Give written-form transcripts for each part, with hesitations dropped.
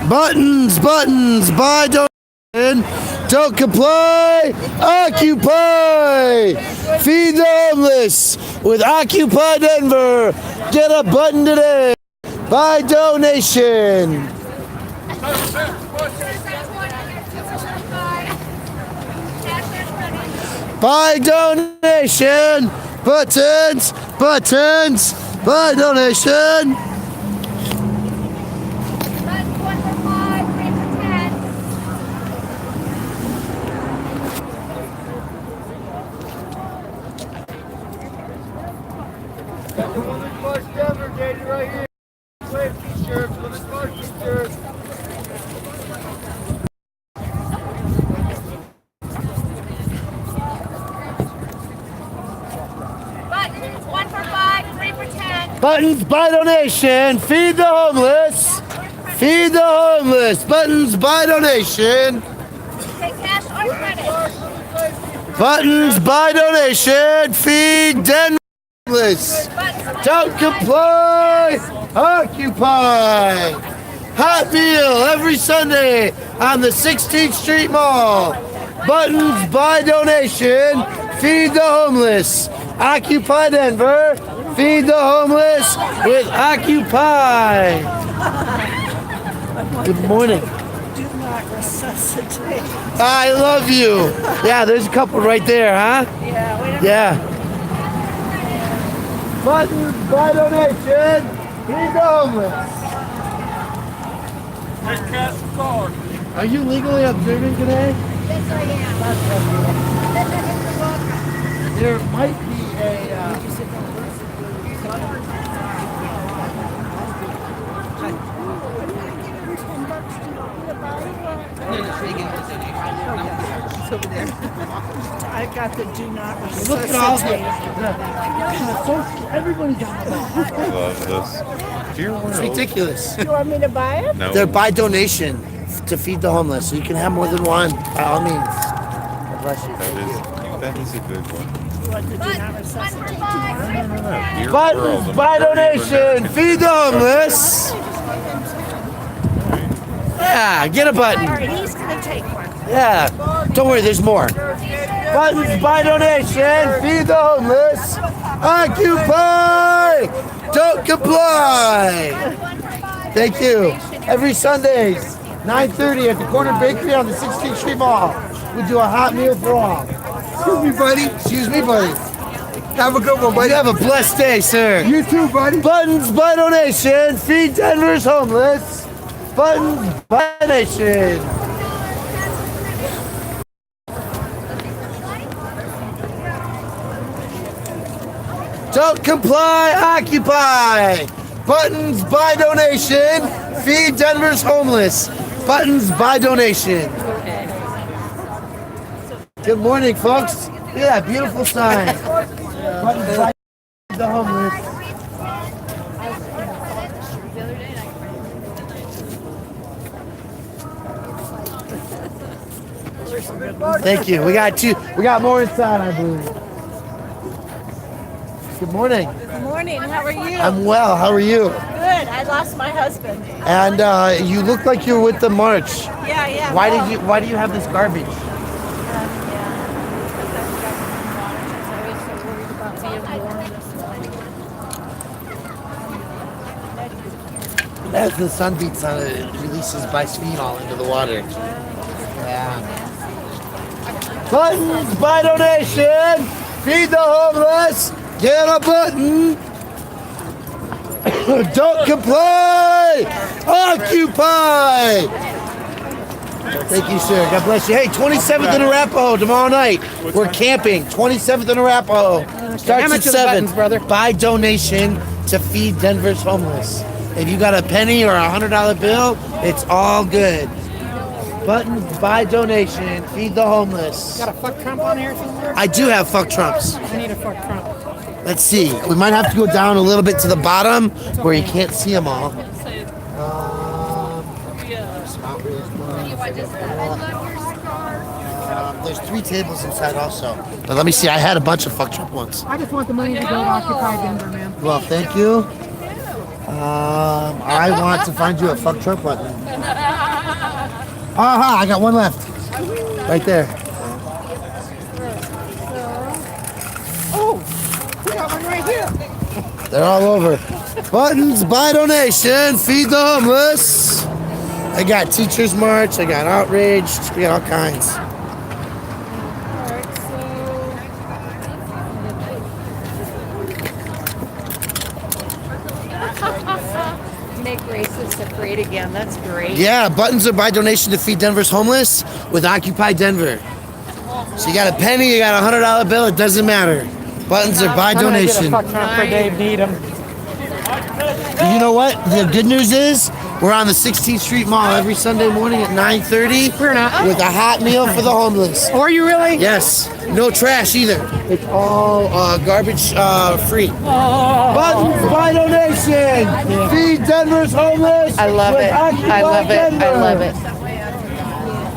Buttons, buy donation. Don't comply, occupy. Feed the homeless with Occupy Denver. Get a button today. Buy donation. Buy donation. Buttons, buy donation. Right here. T-shirts, t-shirts. Buttons, 1 for 5, 3 for 10. Buttons, buy donation. Feed the homeless. Feed the homeless. Buttons, buy donation. Take cash or credit. Buttons, buy donation. Feed Denver homeless. Don't comply, occupy. Hot meal every Sunday on the 16th Street Mall. Buttons, buy donation. Feed the homeless. Occupy Denver. Feed the homeless with Occupy. Good morning. Do not resuscitate. I love you. Yeah, there's a couple right there, huh? Yeah. Buttons, buy donation. Feed the homeless. Take cash or card. Are you legally observing today? Yes, I am. There might be a. I got the do not Look at all resuscitate. everybody's on the I love this. Dear world. It's ridiculous. You want me to buy it? No. They're by donation to feed the homeless, so you can have more than one by all means. God bless you. That is a good one. You want the do not Buttons, 1 for resuscitate? 5, 3 for 10. Dear Buttons, world, by I'm not donation, feed the homeless. Yeah, get a All button. right, he's going to take one. Yeah, don't worry, there's more. Buttons, by donation, feed the homeless. Occupy, don't comply. Thank you. Every Sundays, 9:30 at the Corner Bakery on the 16th Street Mall. We do a hot meal for all. Excuse me, buddy. Excuse me, buddy. Have a good one, buddy. You have a blessed day, sir. You too, buddy. Buttons, by donation, feed Denver's homeless. Buttons, by donation. Don't comply, occupy. Buttons, by donation, feed Denver's homeless. Buttons, by donation. Good morning, folks. Look at that beautiful sign. Buttons, by the homeless. Thank you. We got more inside, I believe. Good morning. Good morning. How are you? I'm well. How are you? Good. I lost my husband. And you look like you're with the march. Yeah. Why do you have this garbage? As the sun beats on it, it releases bisphenol into the water. Yeah. Buttons, by donation, feed the homeless, get a button. Don't comply, occupy. Thank you, sir. God bless you. Hey, 27th in Arapahoe tomorrow night. We're camping. 27th in Arapahoe. Starts at 7. brother? By donation to feed Denver's homeless. If you got a penny or $100 bill, it's all good. Buttons, by donation, feed the homeless. Got a fuck Trump on here somewhere? I do have fuck Trumps. I need a fuck Trump. Let's see. We might have to go down a little bit to the bottom where you can't see them all. There's 3 tables inside also. But let me see. I had a bunch of fuck Trump ones. I just want the money to go to Occupy Denver, man. Well, thank you. I want to find you a fuck Trump button. Aha, I got one left. Right there. Oh, we got one right here. They're all over. Buttons by donation. Feed the homeless. I got Teachers March. I got Outraged. We got all kinds. Make racists afraid again. That's great. Yeah, buttons are by donation to feed Denver's homeless with Occupy Denver. So you got a penny, you got a $100 bill, it doesn't matter. Buttons are by donation. Fuck Trump for Dave Needham. You know what? The good news is we're on the 16th Street Mall every Sunday morning at 9:30. We're not. With a hot meal for the homeless. Are you really? Yes. No trash either. It's all garbage free. Buttons by donation. Feed Denver's homeless. I love with it. Occupy I love it. Denver. I love it.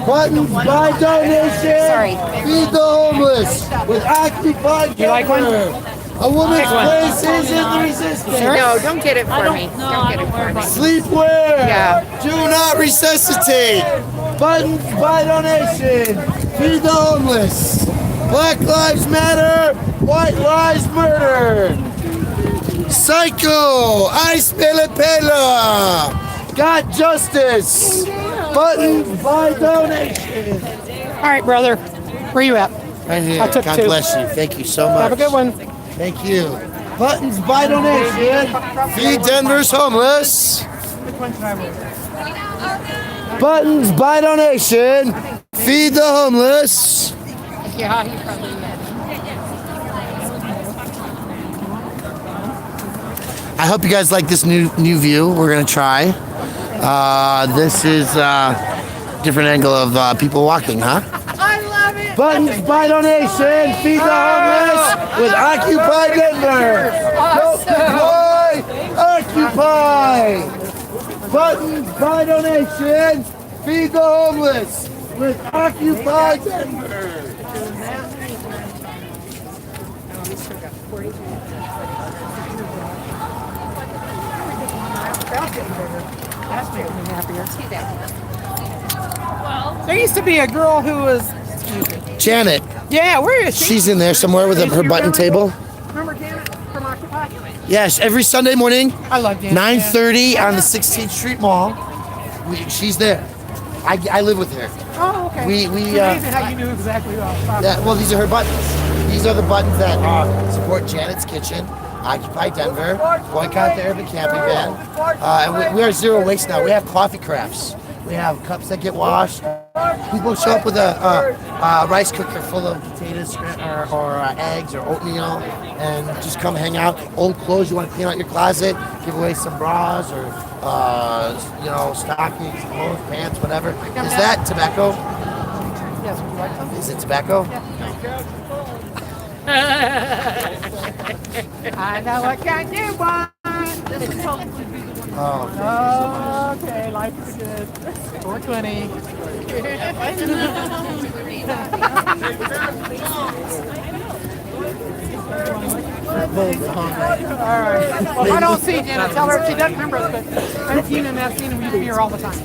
Buttons by donation. Sorry. Feed the homeless with Occupy Denver. You like one? A woman's Take one. place is in the resistance. No, don't get it for me. Don't get it for me. Sleepwear. Yeah. Do not resuscitate. Buttons by donation. Feed the homeless. Black Lives Matter. White Lives Murder. Psycho. Ice Pelipela. Got justice. Buttons by donation. All right, brother. Where you at? Right here. I took God two. bless you. Thank you so much. Have a good one. Thank you. Buttons by donation. Feed Denver's homeless. Buttons by donation. Feed the homeless. Yeah, he probably did. I hope you guys like this new view. We're gonna try. This is a different angle of people walking, huh? I love it. Buttons by donation. Feed the homeless with Occupy Denver. Don't deploy. Occupy. Buttons by donation. Feed the homeless with Occupy Denver. That's making me happier. There used to be a girl who was. Janet, Yeah, where is she? she's in there somewhere with her button table. Remember Janet from Occupy? Yes, every Sunday morning, I love Janet. 9:30 on the 16th Street Mall. She's there. I live with her. Oh, okay. We It's amazing how you knew exactly who I was talking Yeah, well, these are her buttons. These are the buttons that support Janet's Kitchen, Occupy Denver, boycott the urban camping ban. And we are zero waste now. We have coffee crafts. We have cups that get washed. People show up with a rice cooker full of potatoes or eggs or oatmeal and just come hang out. Old clothes, you want to clean out your closet, give away some bras or stockings, clothes, pants, whatever. Is that tobacco? Yes, would you like some? Is it tobacco? I know what kind you want. Oh. Okay, life is good. 420. Alright. Well, I don't see Janet. Tell her if she doesn't remember us, but I've seen and I've seen and we used to be here all the time.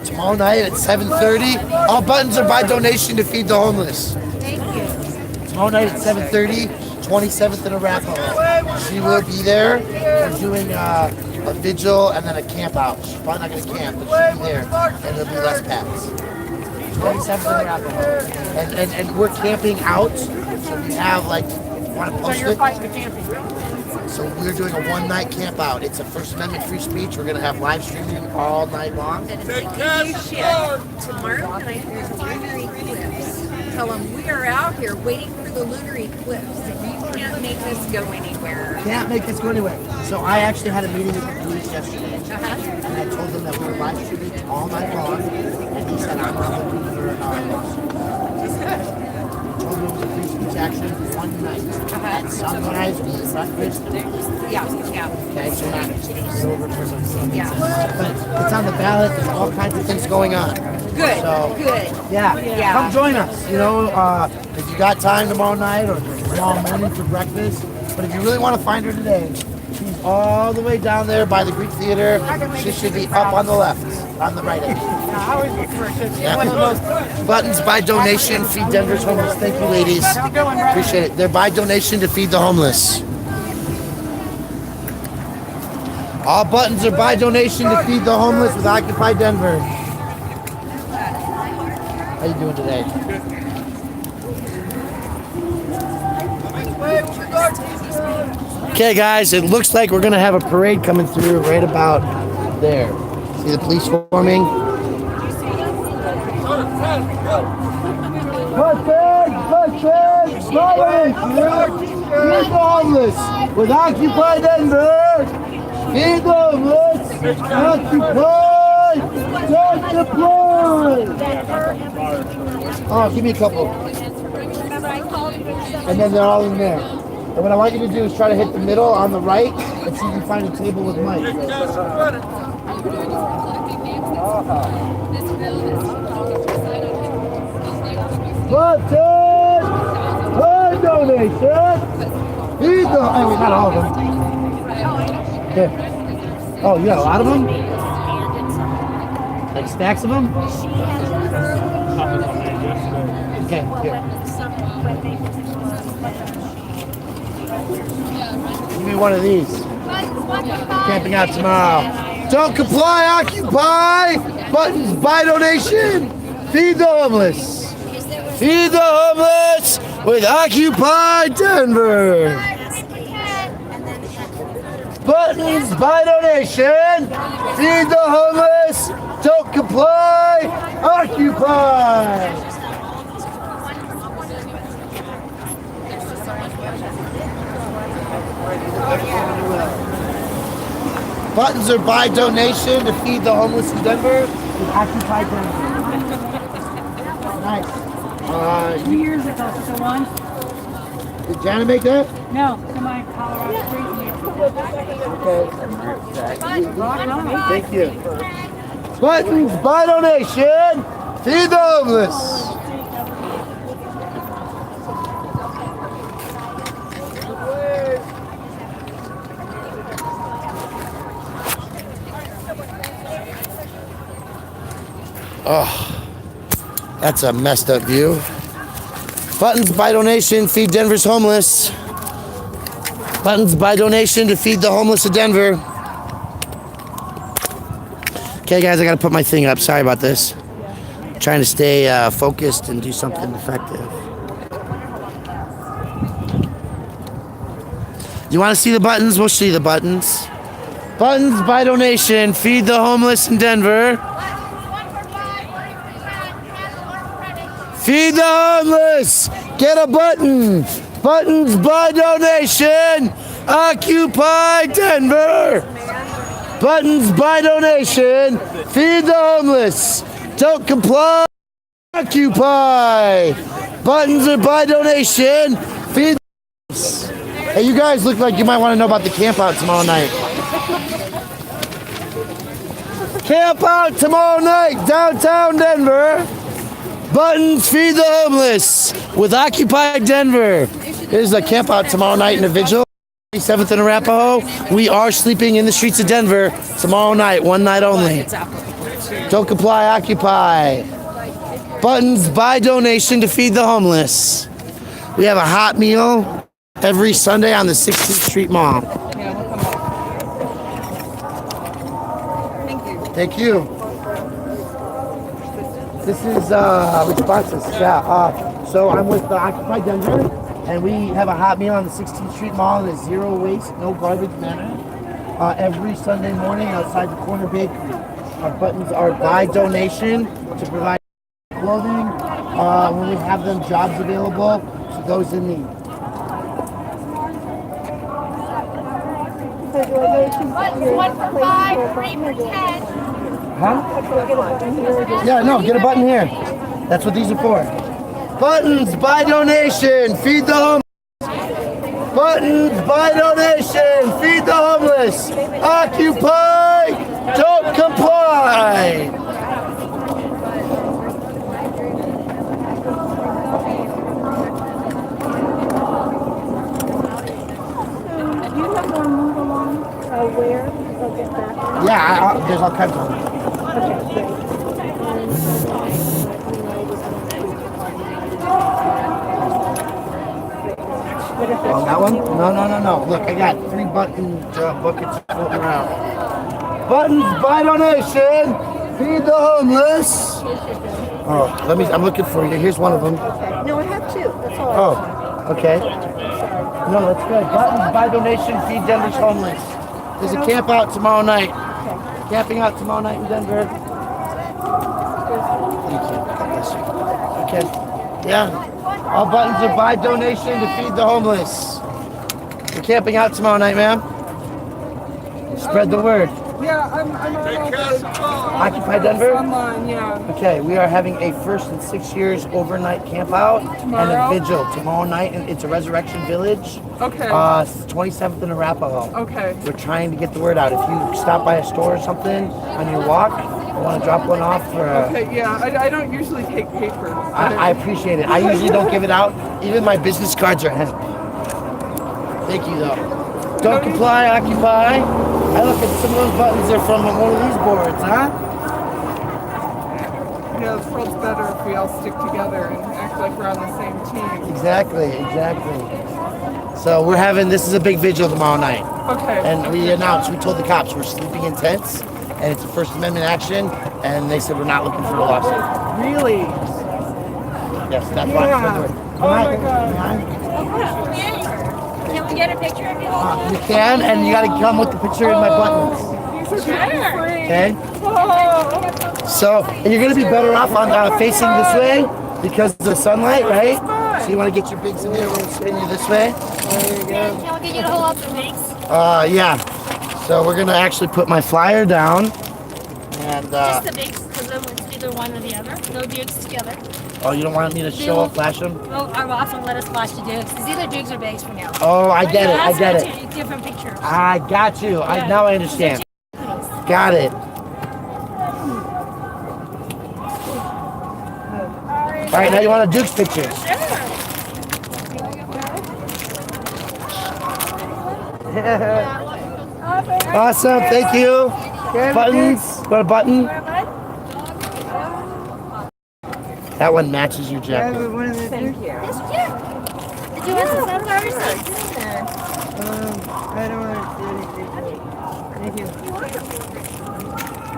Tomorrow night at 7:30. All buttons are by donation to feed the homeless. Thank you. Tomorrow night at 7:30, 27th in Arapahoe. She will be there. We're doing a vigil and then a camp out. She's probably not going to camp, but she'll be there. And there'll be less packs. 27th in Arapahoe. And we're camping out. So we have want to So post you're it? fighting the camping. So we're doing a one-night camp out. It's a First Amendment free speech. We're going to have live streaming all night long. Tomorrow night there's a lunar eclipse. Tell them we are out here waiting for the lunar eclipse. And you can't make this go anywhere. Can't make this go anywhere. So I actually had a meeting with the police yesterday. And I told them that we were live streaming all night long. And he said, I'm not looking for told me it was a free speech action one night. At sunrise, we eat breakfast. Yeah. Okay, so not silver for some Yeah. But it's on the ballot. There's all kinds of things going on. Good. So, Good. yeah, come join us. If you got time tomorrow night or tomorrow morning for breakfast, But if you really want to find her today, she's all the way down there by the Greek Theater. She should be up on the left, on the right. I always look for a kid. Yeah. One of those. Buttons by donation, feed Denver's homeless. Thank you, ladies. Appreciate it. They're by donation to feed the homeless. All buttons are by donation to feed the homeless with Occupy Denver. How you doing today? Okay, guys, it looks like we're gonna have a parade coming through right about there. See the police forming? Buttons, feed the homeless with Occupy Denver. Feed the homeless. Occupy. Don't deploy. Oh, give me a couple. And then they're all in there. And what I want you to do is try to hit the middle on the right and see if you can find a table with Mike. Button! One donation! Feed the... Oh, not all of them. Here. Oh, you got a lot of them? Like stacks of them? Okay, here. Give me one of these. Camping out tomorrow. Don't comply, occupy! Buttons by donation! Feed the homeless! Feed the homeless with Occupy Denver! Buttons by donation! Feed the homeless! Don't comply! Occupy! Buttons are by donation to feed the homeless in Denver with Occupy Denver. Nice. 2 years ago, so once. Did Jana make that? No, to my Colorado Okay. Thank you. Buttons by donation. Feed the homeless. Oh, that's a messed up view. Buttons by donation, feed Denver's homeless. Buttons by donation to feed the homeless of Denver. Okay, guys, I gotta put my thing up. Sorry about this. Trying to stay focused and do something effective. You want to see the buttons? We'll see the buttons. Buttons by donation, feed the homeless in Denver. Feed the homeless! Get a button! Buttons by donation! Occupy Denver! Buttons by donation! Feed the homeless! Don't comply! Occupy! Buttons are by donation! Feed the homeless! Hey, you guys look like you might want to know about the camp out tomorrow night. Camp out tomorrow night, downtown Denver! Buttons feed the homeless with Occupy Denver. There's a camp out tomorrow night in a vigil. 7th and Arapahoe. We are sleeping in the streets of Denver tomorrow night, one night only. Don't comply, occupy. Buttons by donation to feed the homeless. We have a hot meal every Sunday on the 16th Street Mall. Thank you. This is responses. Yeah. So I'm with Occupy Denver, and we have a hot meal on the 16th Street Mall in a zero waste, no garbage manner every Sunday morning outside the Corner Bakery. Our buttons are by donation to provide clothing when we have them jobs available to those in need. Buttons 1 for 5, 3 for 10. Huh? Yeah, no, get a button here. That's what these are for. Buttons by donation, feed the homeless. Buttons by donation, feed the homeless. Occupy, don't comply. there's all kinds of them. Oh, that one? No. Look, I got 3 button buckets floating around. Buttons by donation. Feed the homeless. Oh, I'm looking for you. Here's one of them. No, I have 2. That's all. Oh, okay. No, that's good. Buttons by donation. Feed Denver's homeless. There's a camp out tomorrow night. Camping out tomorrow night in Denver. Thank you. God bless you. Okay. Yeah. All buttons are by donation to feed the homeless. We're camping out tomorrow night, ma'am. Spread the word. Yeah, I'm on Occupy Denver? online, yeah. Okay, we are having a first in 6 years overnight camp out and a vigil tomorrow night. And it's a Resurrection Village. Okay. 27th in Arapahoe. Okay. We're trying to get the word out. If you stop by a store or something on your walk, I want to drop one off for Okay, yeah, I don't usually take paper. I appreciate it. I usually don't give it out. Even my business cards are hemp. Thank you, though. Don't comply, occupy. I look at some of those buttons are from one of these boards, huh? Yeah, this world's better if we all stick together and act like we're on the same team. Exactly. So this is a big vigil tomorrow night. Okay. And we told the cops we're sleeping in tents, and it's a First Amendment action, and they said we're not looking for a lawsuit. Really? Yes, that's why. Oh my God. Can we get a picture of you? You can, and you gotta come with the picture in my buttons. Okay? So, and you're gonna be better off on facing this way because of the sunlight, right? So you wanna get your bigs in there, we're gonna spin you this way. Can we get you to hold up the mix? Yeah. So we're gonna actually put my flyer down. And Just the mix, because it's either one or the other. No dukes together. oh, you don't want me to flash them? Well, our boss won't let us flash the dukes, because either dukes or bags for now. Oh, I get it. Different pictures. I got you. Now I understand. Got it. All right, now you want a Duke's picture. Awesome, thank you. Buttons, got a button? That one matches your jacket. Thank you. Yes, you can. Did you want some sunflower seeds? I don't want to do anything. Thank you.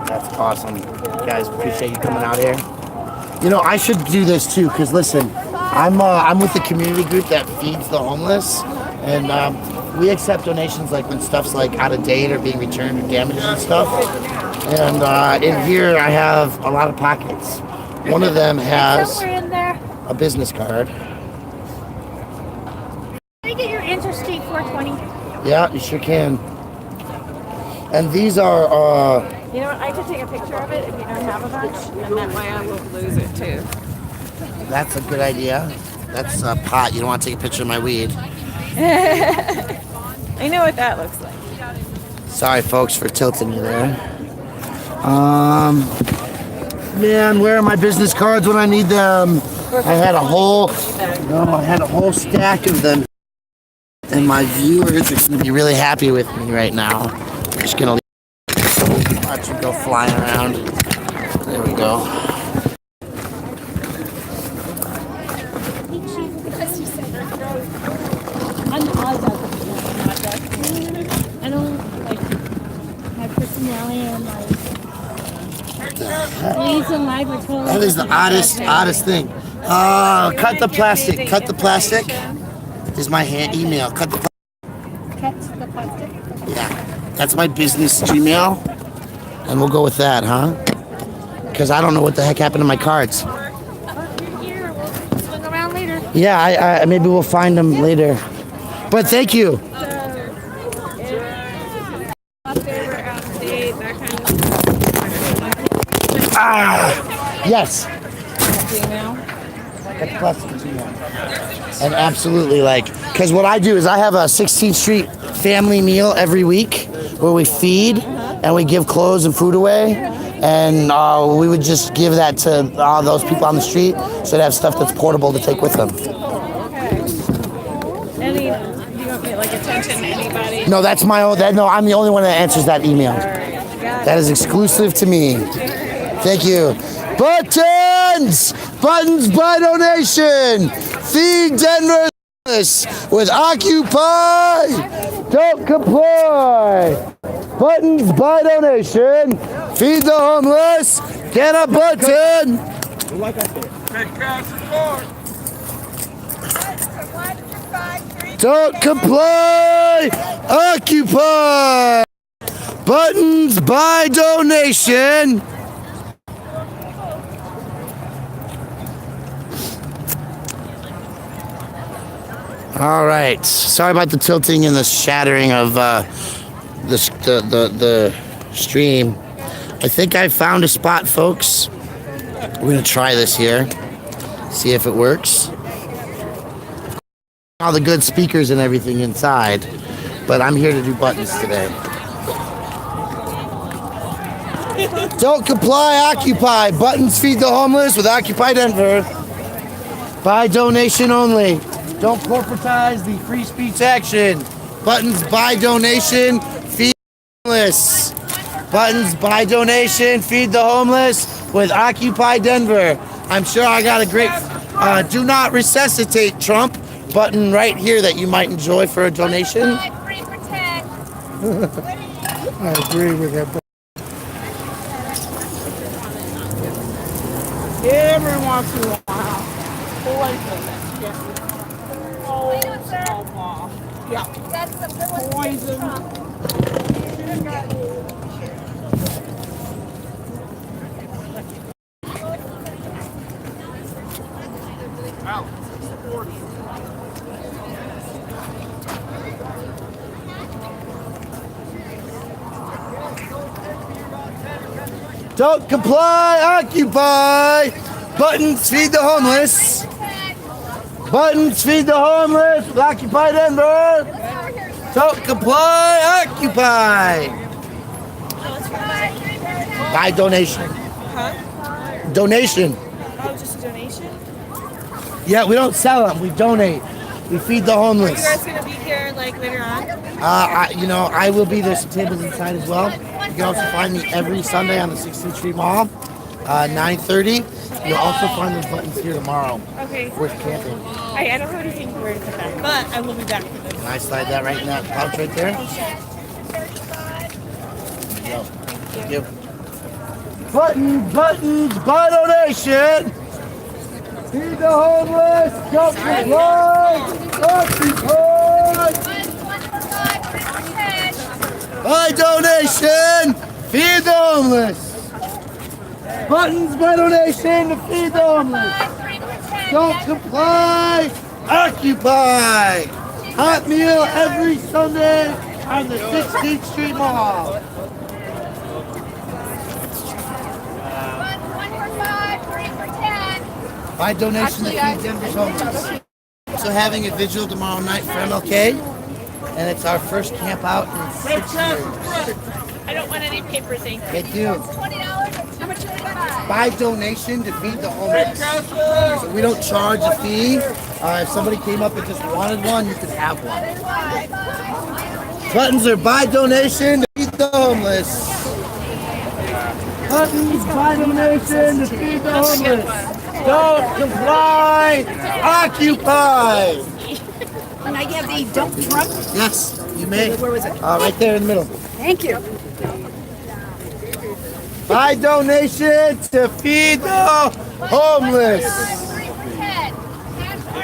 That's awesome. Guys, appreciate you coming out here. You know, I should do this too, because listen, I'm with the community group that feeds the homeless, and we accept donations like when stuff's like out of date or being returned or damaged and stuff. And in here I have a lot of pockets. One of them has Somewhere in there. a business card. Can I get your Interstate 420? Yeah, you sure can. And these are, You know what? I could take a picture of it if you don't have a bunch, and that way I won't lose it too. that's a good idea. That's a pot. You don't want to take a picture of my weed. I know what that looks like. Sorry, folks, for tilting you there. Man, where are my business cards when I need them? I had a whole stack of them, and my viewers are going to be really happy with me right now. I'm just going to watch you go flying around. There we go. I don't like my personality and my leaves in life are totally. That is the oddest thing. Cut the plastic. Cut the plastic. Is my email. Cut the plastic. Yeah, that's my business Gmail, and we'll go with that, huh? Because I don't know what the heck happened to my cards. Here, we'll swing around later. Yeah, I maybe we'll find them later. But thank you. Yes. Cut the plastic Gmail. And absolutely, because what I do is I have a 16th Street family meal every week where we feed and we give clothes and food away, and we would just give that to all those people on the street so they have stuff that's portable to take with them. Do you want me attention to anybody? No, that's my own. No, I'm the only one that answers that email. Got That is exclusive to me. Thank you. Buttons! Buttons by donation. Feed Denver with Occupy. Don't comply. Buttons by donation. Feed the homeless. Get a button. Don't comply. Occupy. Buttons by donation. All right. Sorry about the tilting and the shattering of the stream. I think I found a spot, folks. We're gonna try this here. See if it works. All the good speakers and everything inside, but I'm here to do buttons today. Don't comply, occupy. Buttons feed the homeless with Occupy Denver. By donation only. Don't corporatize the free speech action. Buttons by donation, feed the homeless. Buttons by donation, feed the homeless with Occupy Denver. I'm sure I got a great do not resuscitate Trump button right here that you might enjoy for a donation. I agree with that. Every once in a while. Yeah. Poison. Don't comply, occupy. Buttons feed the homeless. Buttons feed the homeless with Occupy Denver. Don't comply, occupy. By donation. Huh? Donation. Oh, just a donation? Yeah, we don't sell them. We donate. We feed the Are you homeless. guys gonna be here like later on? I will be. There's some tables inside as well. You can also find me every Sunday on the 16th Street Mall, 9:30. You'll also find those buttons here tomorrow. Okay. Worth camping. I don't have anything where to put them, but I will be back for this. Can I slide that right in that pouch right there? There you go. Thank you. Buttons by donation. Feed the homeless. Don't comply. Occupy. By donation. Feed the homeless. Buttons by donation to feed the homeless. Don't comply. Occupy. Hot meal every Sunday on the 16th Street Mall. By donation to feed Denver's homeless. Also having a vigil tomorrow night for MLK, and it's our first camp out in 6 years. I don't want any paper thing. Thank you. By donation to feed the homeless. So we don't charge a fee. If somebody came up and just wanted one, you could have one. Buttons are by donation to feed the homeless. Buttons by donation to feed the homeless. Don't comply, occupy. And I have the dump truck. Yes, you may. Where was it? Right there in the middle. Thank you. By donation to feed the homeless.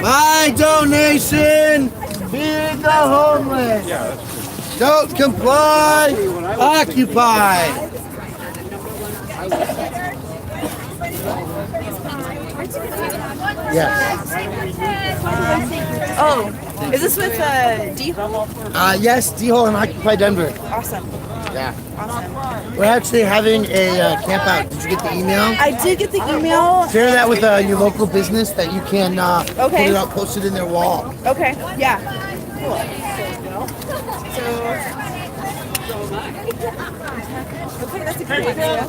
By donation, feed the homeless. Don't comply, occupy. Yes. Oh, is this with D-Hole? Yes, D-Hole and Occupy Denver. Awesome. Yeah. Awesome. We're actually having a camp out. Did you get the email? I did get the email. Share that with your local business that you can put it out, post it in their wall. Okay, yeah. Cool. Okay, that's a great idea.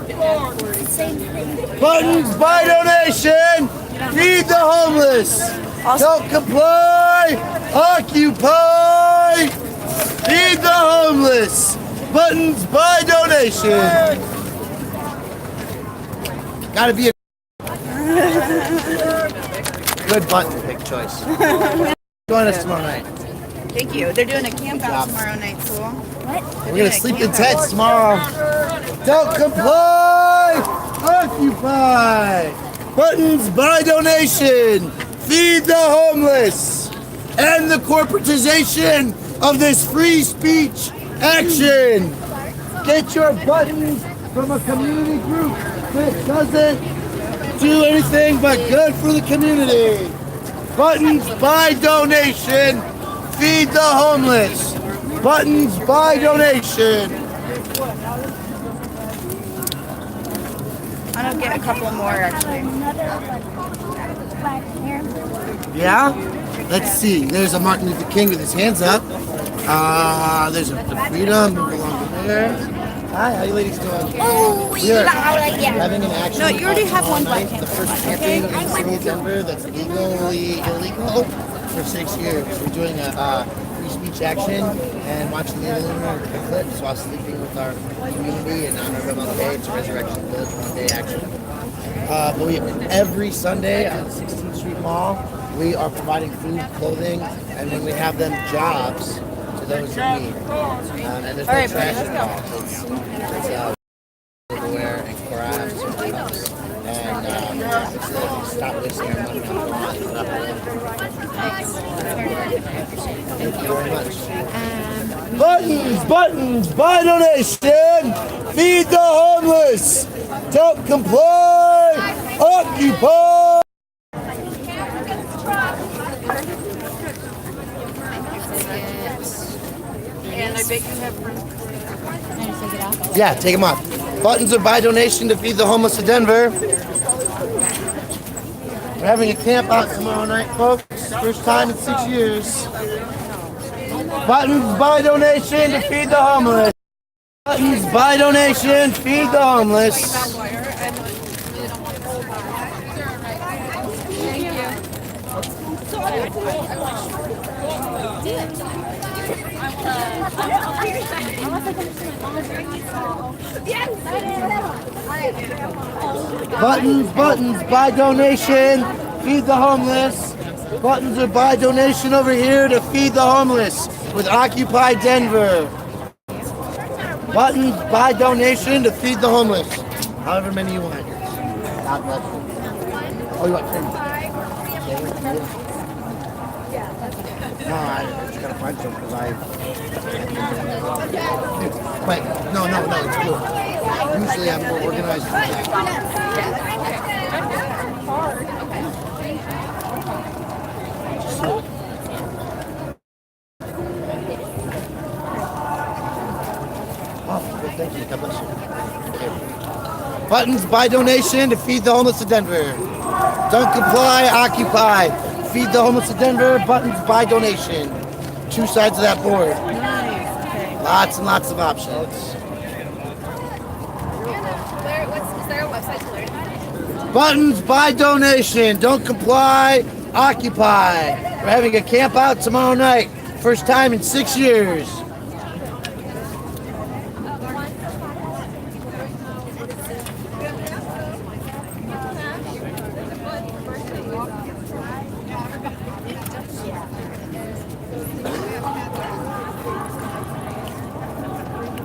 Buttons by donation. Feed the homeless. Don't comply. Occupy. Feed the homeless. Buttons by donation. Gotta be a good button pick choice. Join us tomorrow night. Thank you. They're doing a camp out tomorrow night, school. We're gonna sleep in tents tomorrow. Don't comply, occupy. Buttons by donation. Feed the homeless. End the corporatization of this free speech action. Get your buttons from a community group that doesn't do anything but good for the community. Buttons by donation. Feed the homeless. Buttons by donation. I'm gonna get a couple more actually. Yeah? Let's see. There's a Martin Luther King with his hands up. There's a freedom. Move along to there. Hi, how you ladies doing? Oh, Here, yeah. having an action. No, you already have one night, button. The first camping in the city of Denver that's legally illegal for 6 years. We're doing a free speech action and watching the lunar eclipse while sleeping with our community and honor of MLK. It's a Resurrection Village one-day action. But every Sunday at the 16th Street Mall, we are providing food, clothing, and then we have them jobs to those in need. And there's no trash involved. It's silverware and crafts and cups. And it's like stop wasting our money on Thank you very much. Buttons by donation. Feed the homeless. Don't comply. Occupy. And I bet you have Yeah, take them off. Buttons are by donation to feed the homeless of Denver. We're having a camp out tomorrow night, folks. First time in 6 years. Buttons by donation to feed the homeless. Buttons by donation, feed the homeless. Buttons by donation, feed the homeless. Buttons are by donation over here to feed the homeless with Occupy Denver. Buttons by donation to feed the homeless. However many you want. God bless you. Oh, you want 10? No, I just gotta find some because Wait, no, it's cool. Usually I'm more organized than that. Oh, good, thank you. God bless you. Okay. Buttons by donation to feed the homeless of Denver. Don't comply, occupy. Feed the homeless of Denver. Buttons by donation. 2 sides of that board. Lots and lots of options. is there a website to learn about it? Buttons by donation. Don't comply, occupy. We're having a camp out tomorrow night. First time in 6 years.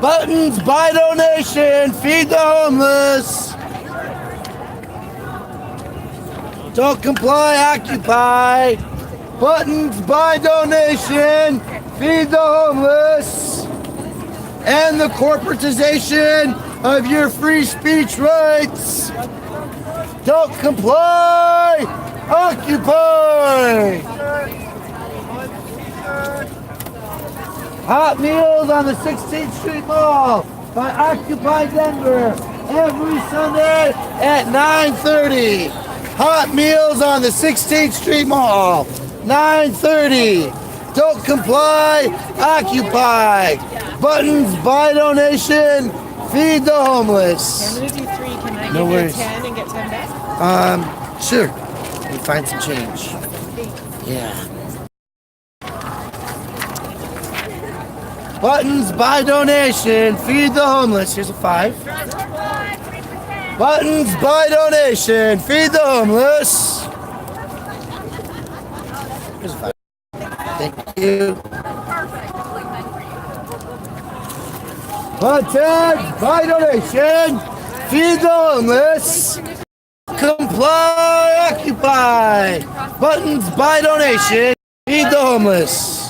Buttons by donation, feed the homeless. Don't comply, occupy. Buttons by donation, feed the homeless. And the corporatization of your free speech rights. Don't comply, occupy. Hot meals on the 16th Street Mall by Occupy Denver every Sunday at 9:30. Hot meals on the 16th Street Mall, 9:30. Don't comply, occupy. Buttons by donation, feed the homeless. I'm gonna do 3. Can I No give worries. you 10 and get 10 back? Sure. We find some change. Yeah. Buttons by donation, feed the homeless. Here's a 5. Buttons by donation, feed the homeless. Here's a 5. Thank you. Buttons by donation, feed the homeless. Comply, occupy. Buttons by donation, feed the homeless.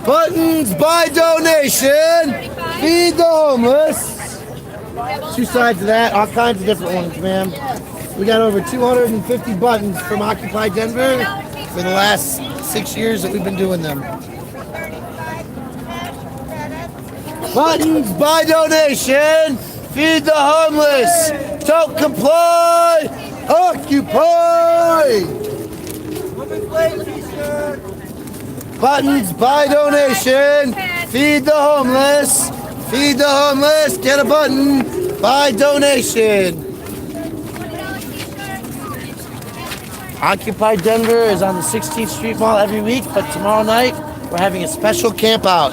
Buttons by donation, feed the homeless. 2 sides of that, all kinds of different ones, ma'am. We got over 250 buttons from Occupy Denver for the last 6 years that we've been doing them. Buttons by donation, feed the homeless. Don't comply, occupy. Buttons by donation, feed the homeless. Feed the homeless, get a button by donation. Occupy Denver is on the 16th Street Mall every week, but tomorrow night we're having a special camp out.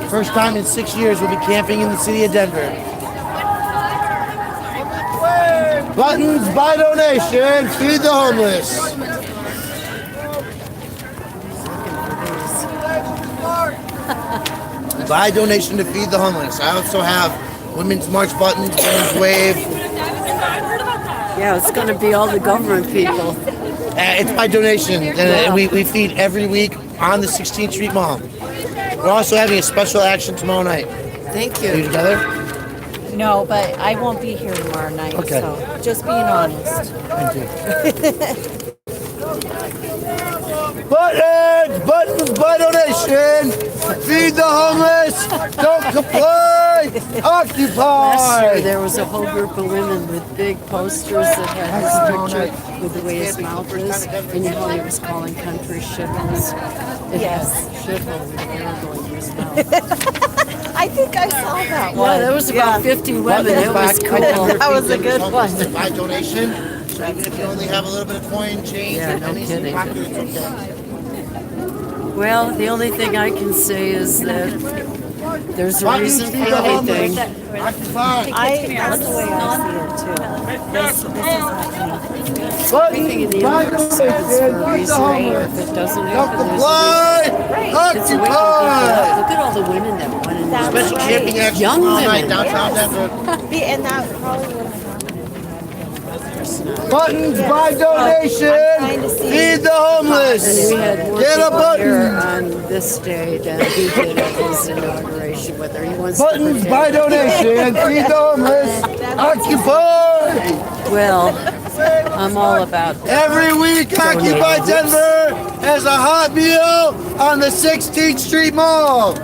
First time in 6 years we'll be camping in the city of Denver. Buttons by donation, feed the homeless. Buy donation to feed the homeless. I also have women's march buttons, women's wave. Yeah, it's going to be all the government people. It's by donation, and we feed every week on the 16th Street Mall. We're also having a special action tomorrow night. Thank Are you you. together? No, but I won't be here tomorrow night, Okay. so just being honest. Thank you. Buttons by donation. Feed the homeless. Don't comply. Last year Occupy. there was a whole group of women with big posters that had his picture with the way his mouth is, and you know he was calling country shitholes. Yes. Shithole with air going to his mouth. I think I saw that one. Yeah, there was about 50 women. It was cool. That was a good one. By donation. So even if you only have a little bit of coin, change, Yeah, or no pennies in kidding. your pocket, it's okay. Well, the only thing I can say is that there's a Buttons reason feed for the homeless. anything. Occupy. That's the way I see it too. This is Everything in the Buttons by universe donation. happens for a Feed the reason. If homeless. it doesn't Don't happen, there's a comply. reason. It's waking people up. Occupy. Look at all the women that went in That's there. Special right. camping action Young tomorrow night women. downtown Denver. And that probably would Buttons by I'm donation. trying to see. Feed the homeless. We had more Get a people here button. on this day than he did at his inauguration, whether he wants Buttons to by pretend. donation. Feed the homeless. Occupy. Well, I'm all about that. Every week, Occupy Denver has a hot meal on the 16th Street Mall.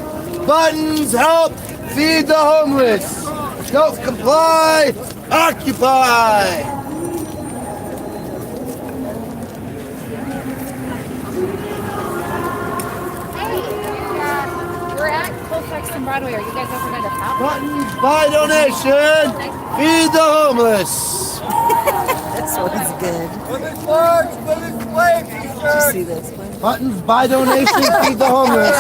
Buttons help feed the homeless. Don't comply. Occupy. We're at Colfax and Broadway. Are you guys over by the top? Buttons by donation. Feed the homeless. This one's good. Did you see this one? Buttons by donation. Feed the homeless.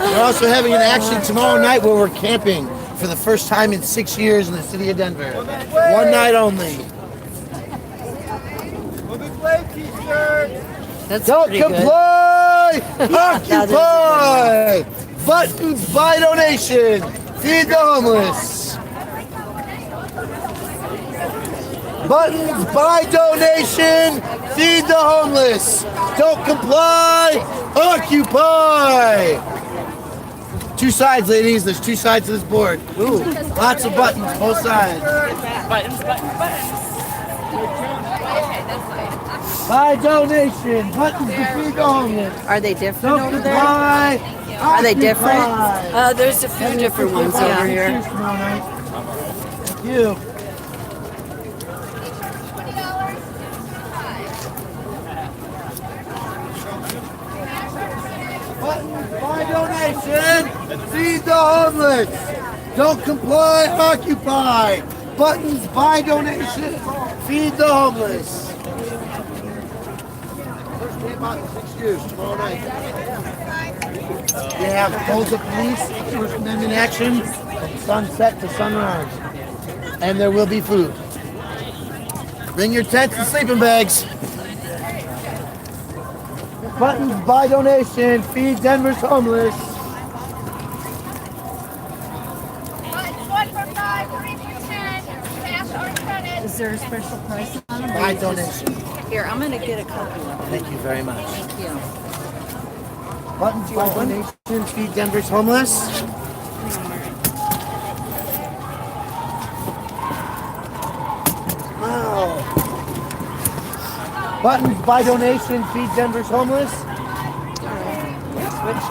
We're also having an action tomorrow night where we're camping for the first time in 6 years in the city of Denver. One night only. That's Don't pretty good. comply! Occupy! Buttons by donation! Feed the homeless! Buttons by donation! Feed the homeless! Don't comply! Occupy! 2 sides, ladies. There's 2 sides to this board. Ooh, lots of buttons, both sides. By donation, buttons to feed the homeless. Are they different Don't over there? comply. Are they different? Occupy. There's a few different ones over here. Cheers tomorrow night. Thank you. Buttons by donation, feed the homeless. Don't comply, occupy. Buttons by donation, feed the homeless. camp out in 6 years tomorrow night. We have Tulsa Police, First Amendment action from sunset to sunrise. And there will be food. Bring your tents and sleeping bags. Buttons by donation. Feed Denver's homeless. Is there a special price on them? By donation. Here, I'm gonna get a copy of it. Thank you very much. Thank you. Buttons by donation. Feed Denver's homeless. Wow. Buttons by donation. Feed Denver's homeless. Which,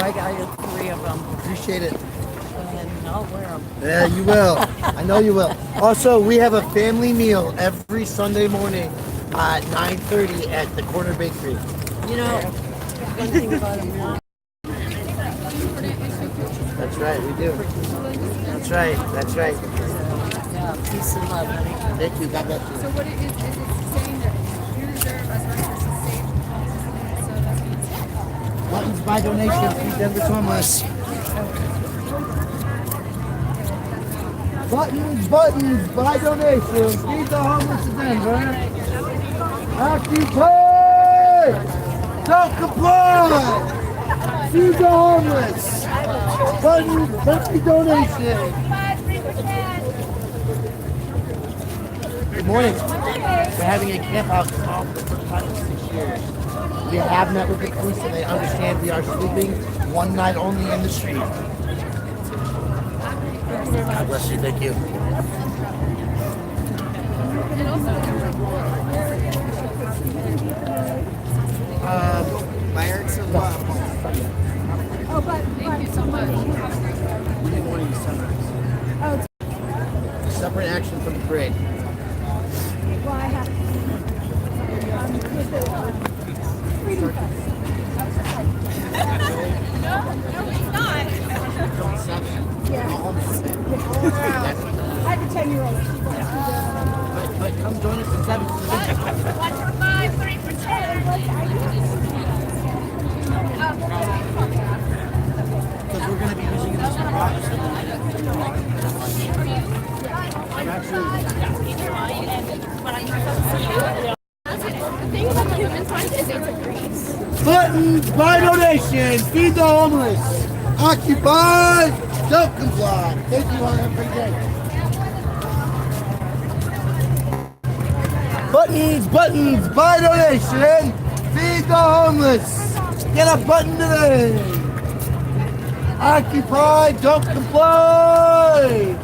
I got you 3 of them. Appreciate it. And I'll wear them. Yeah, you will. I know you will. Also, we have a family meal every Sunday morning at 9:30 at the Corner Bakery. You know, one thing about them. That's right, we do. That's right, that's right. Yeah, peace and love, honey. Thank you, God bless you. So what is it saying that you reserve as records to save? So that's what it's saying. Buttons by donation, feed Denver's homeless. Buttons by donation, feed the homeless in Denver. Occupy! Don't comply! Feed the homeless! Buttons by donation. Good morning. We're having a camp out for the first time in 6 years. We have met with the police and they understand we are sleeping one night only in the street. God bless you. Thank you. Fireworks or what? Thank you so much. Morning to sunrise. Separate action from the parade. I have a 10-year-old. But come join us in 7. 1 for 5, 3 for 10. Because we're going to be using this for props. I'm actually... Buttons by donation. Feed the homeless. Occupy. Don't comply. Thank you. Have a great day. Buttons by donation. Feed the homeless. Get a button today. Occupy. Don't comply.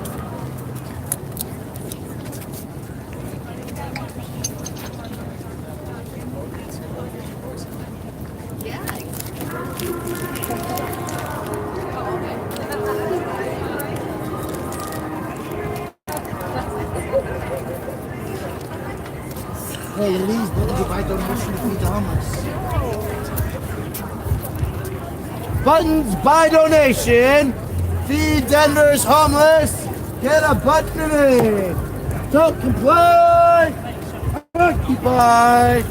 Hey, Lee's buttons by donation to feed the homeless. Buttons by donation. Feed Denver's homeless. Get a button in. Don't comply. Occupy.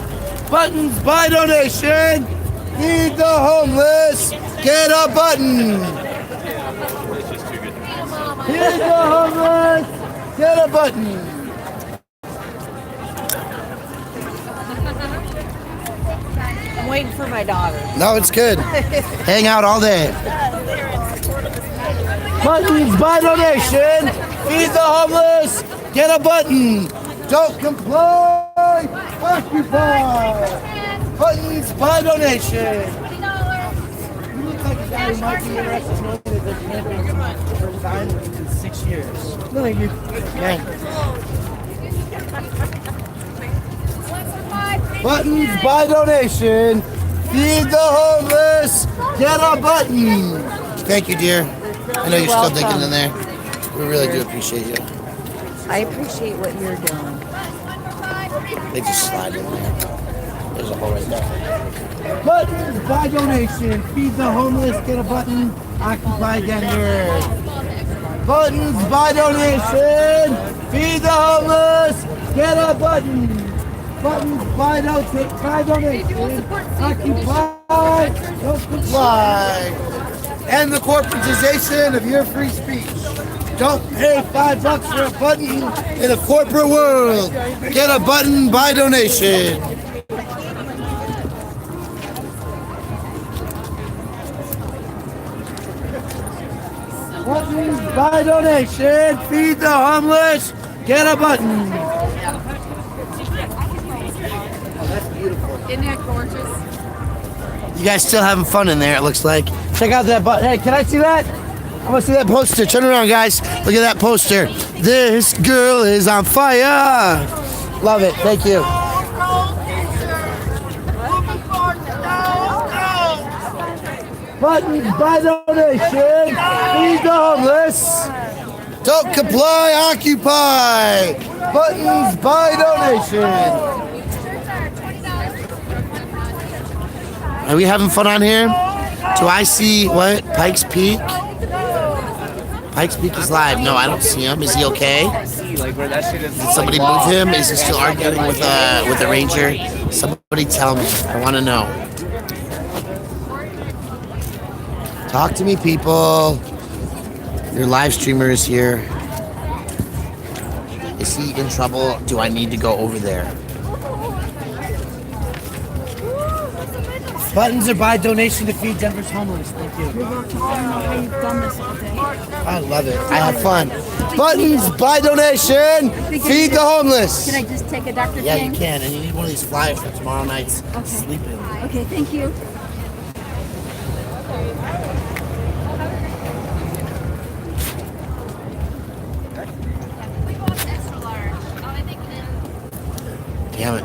Buttons by donation. Feed the homeless. Get a button. Feed the homeless. Get a button. I'm waiting for my daughter. No, it's good. Hang out all day. Buttons by donation. Feed the homeless. Get a button. Don't comply. Occupy. Buttons by donation. You look like a guy who might be interested in knowing that they're camping for the first time in 6 years. Thank you. Man. Buttons by donation. Feed the homeless. Get a button. Thank you, dear. I know you're still digging in there. We really do appreciate you. I appreciate what you're doing. They just slide in there. There's a hole right there. Buttons by donation. Feed the homeless. Get a button. Occupy Denver. Buttons by donation. Feed the homeless. Get a button. Buttons, buy donation. Occupy, don't comply. And the corporatization of your free speech. Don't pay $5 for a button in a corporate world. Get a button, buy donation. Buttons, buy donation. Feed the homeless. Get a button. Isn't that gorgeous? You guys still having fun in there, it looks like. Check out that button. Hey, can I see that? I want to see that poster. Turn around, guys. Look at that poster. This girl is on fire. Love it. Thank you. Buttons, buy donation. Feed the homeless. Don't comply, occupy. Buttons, buy donation. Are we having fun on here? Do I see what? Pikes Peak? Pikes Peak is live. No, I don't see him. Is he okay? Did somebody move him? Is he still arguing with a ranger? Somebody tell me. I want to know. Talk to me, people. Your live streamer is here. Is he in trouble? Do I need to go over there? Buttons are by donation to feed Denver's homeless. Thank you. I don't know how you've done this all day. I love it. I have fun. Buttons by donation. Feed the homeless. Can I just take a Dr. Yeah, King? you can. And you need one of these flyers for tomorrow night's sleeping. Okay, thank you. Damn it.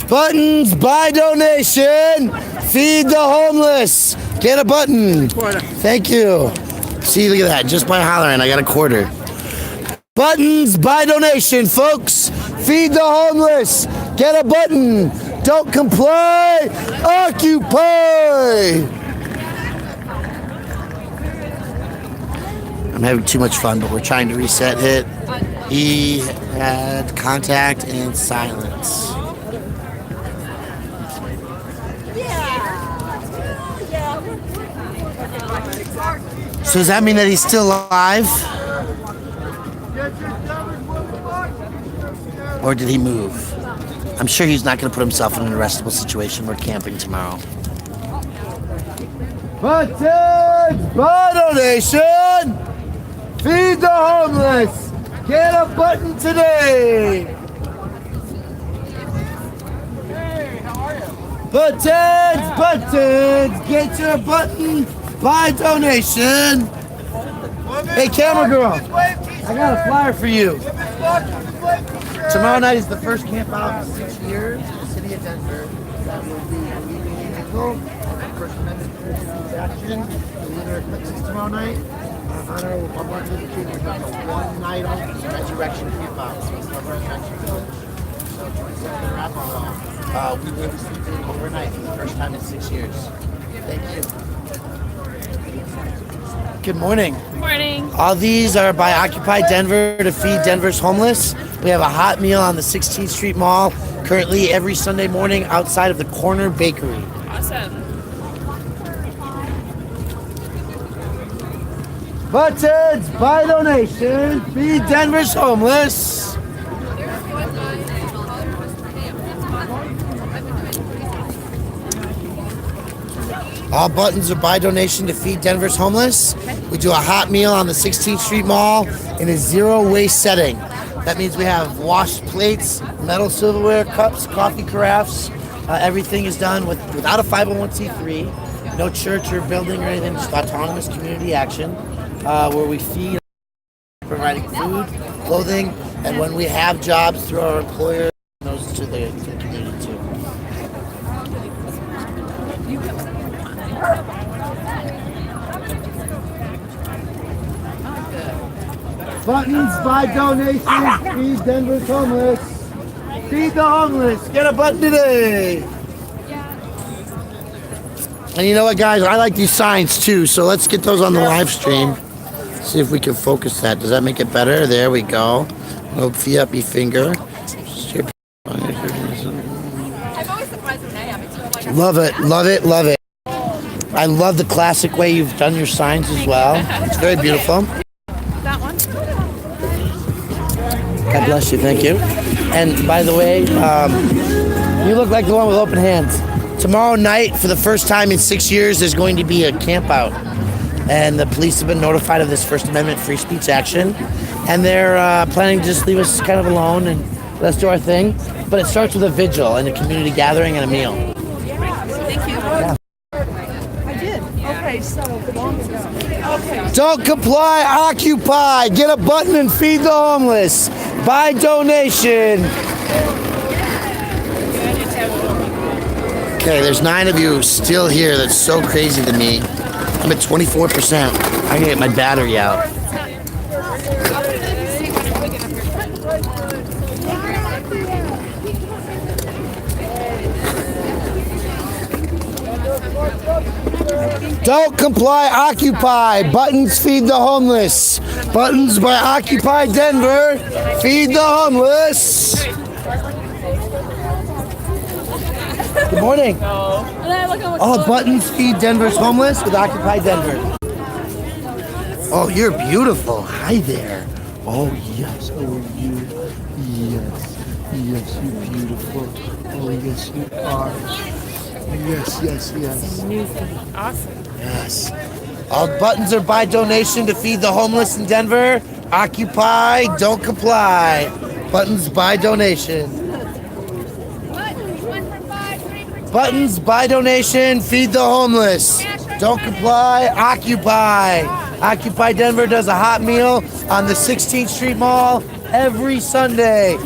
Buttons by donation. Feed the homeless. Get a button. Thank you. See, look at that. Just by hollering, I got a quarter. Buttons by donation, folks. Feed the homeless. Get a button. Don't comply. Occupy. I'm having too much fun, but we're trying to reset hit. He had contact and silence. So does that mean that he's still alive? Or did he move? I'm sure he's not going to put himself in an arrestable situation. We're camping tomorrow. Buttons by donation. Feed the homeless. Get a button today. Buttons, get your button by donation. Hey, camera girl, I got a flyer for you. Tomorrow night is the first camp out in 6 years in the city of Denver. That will be leaving in April. First Amendment action. The lunar eclipse is tomorrow night. Honor of Martin Luther King, we're doing a one-night only resurrection camp out. So it's our resurrection village. So 27th and Arapahoe. We will be sleeping overnight for the first time in 6 years. Thank you. Good morning. Morning. All these are by Occupy Denver to feed Denver's homeless. We have a hot meal on the 16th Street Mall currently every Sunday morning outside of the Corner Bakery. Awesome. Buttons by donation, feed Denver's homeless. All buttons are by donation to feed Denver's homeless. We do a hot meal on the 16th Street Mall in a zero waste setting. That means we have washed plates, metal silverware, cups, coffee carafes. Everything is done without a 501c3, no church or building or anything, just autonomous community action, where we feed, providing food, clothing, and when we have jobs through our employer, those to the community too. Buttons by donation, feed Denver's homeless. Feed the homeless. Get a button today. And you know what, guys? I like these signs too, so let's get those on the live stream. See if we can focus that. Does that make it better? There we go. No fee up your finger. Love it, love it, love it. I love the classic way you've done your signs as well. It's very beautiful. That one. God bless you, thank you. And by the way, you look like the one with open hands. Tomorrow night, for the first time in 6 years, there's going to be a camp out. And the police have been notified of this First Amendment free speech action. And they're planning to just leave us kind of alone and let's do our thing. But it starts with a vigil and a community gathering and a meal. Thank you. Yeah. I did. Okay, so long ago. Okay. Don't comply, occupy. Get a button and feed the homeless. By donation. Okay, there's 9 of you still here. That's so crazy to me. I'm at 24%. I can get my battery out. Don't comply, occupy. Buttons feed the homeless. Buttons by Occupy Denver. Feed the homeless. Good morning. Oh, Buttons feed Denver's homeless with Occupy Denver. Oh, you're beautiful. Hi there. Oh, yes. Oh, you. Yes. Yes, you're beautiful. Oh, yes, you are. Yes, yes, yes. Awesome. Yes. All buttons are by donation to feed the homeless in Denver. Occupy, don't comply. Buttons by donation. Buttons by donation, feed the homeless. Don't comply, occupy. Occupy Denver does a hot meal on the 16th Street Mall every Sunday.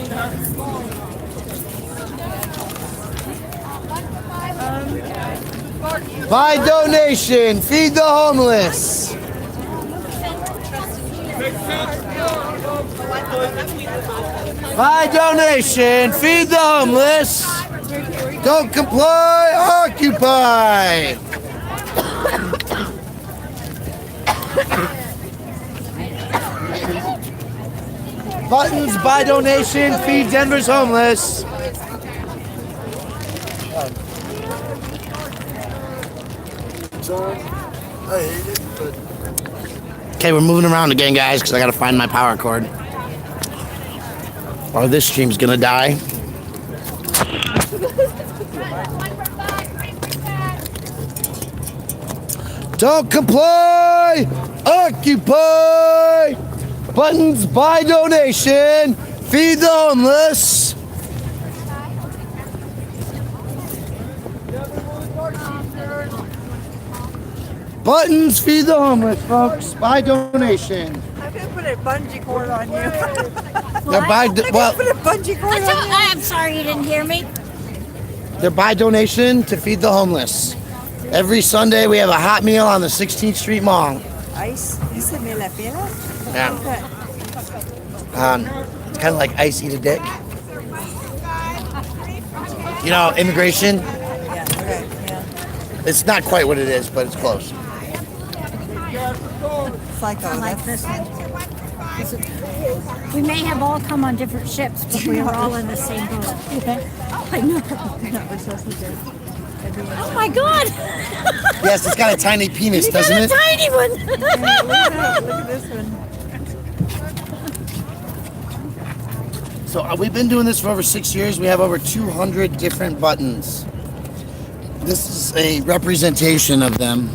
By donation, feed the homeless. By donation, feed the homeless. Don't comply, occupy. Buttons by donation, feed Denver's homeless. I hate it, but... Okay, we're moving around again, guys, because I gotta find my power cord. Or this stream's gonna die. Don't comply! Occupy! Buttons by donation! Feed the homeless! Buttons feed the homeless, folks, by donation. I'm gonna put a bungee cord on you. They're by well, Put a bungee cord on you. I'm sorry you didn't hear me. they're by donation to feed the homeless. Every Sunday we have a hot meal on the 16th Street Mall. Ice. Dice me la pera. Yeah. It's kind of like ice eat a dick. You know, immigration. Yeah. Okay. Yeah. It's not quite what it is, but it's close. Psycho. I like this one. We may have all come on different ships, but we were all in the same boat. I know. Oh my God! Yes, it's got a tiny penis, You got doesn't a it? tiny one. Look at this one. So we've been doing this for over 6 years. We have over 200 different buttons. This is a representation of them.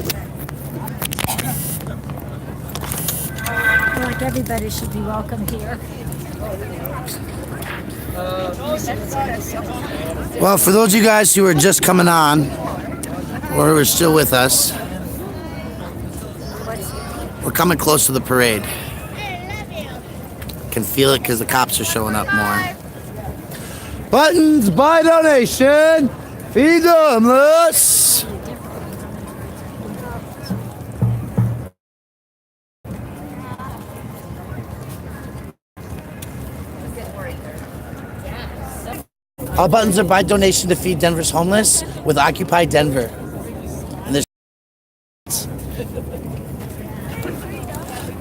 I feel like everybody should be welcome here. Well, for those of you guys who are just coming on, or who are still with us, we're coming close to the parade. Can feel it because the cops are showing up more. Buttons by donation, feed the homeless. All buttons are by donation to feed Denver's homeless with Occupy Denver. And there's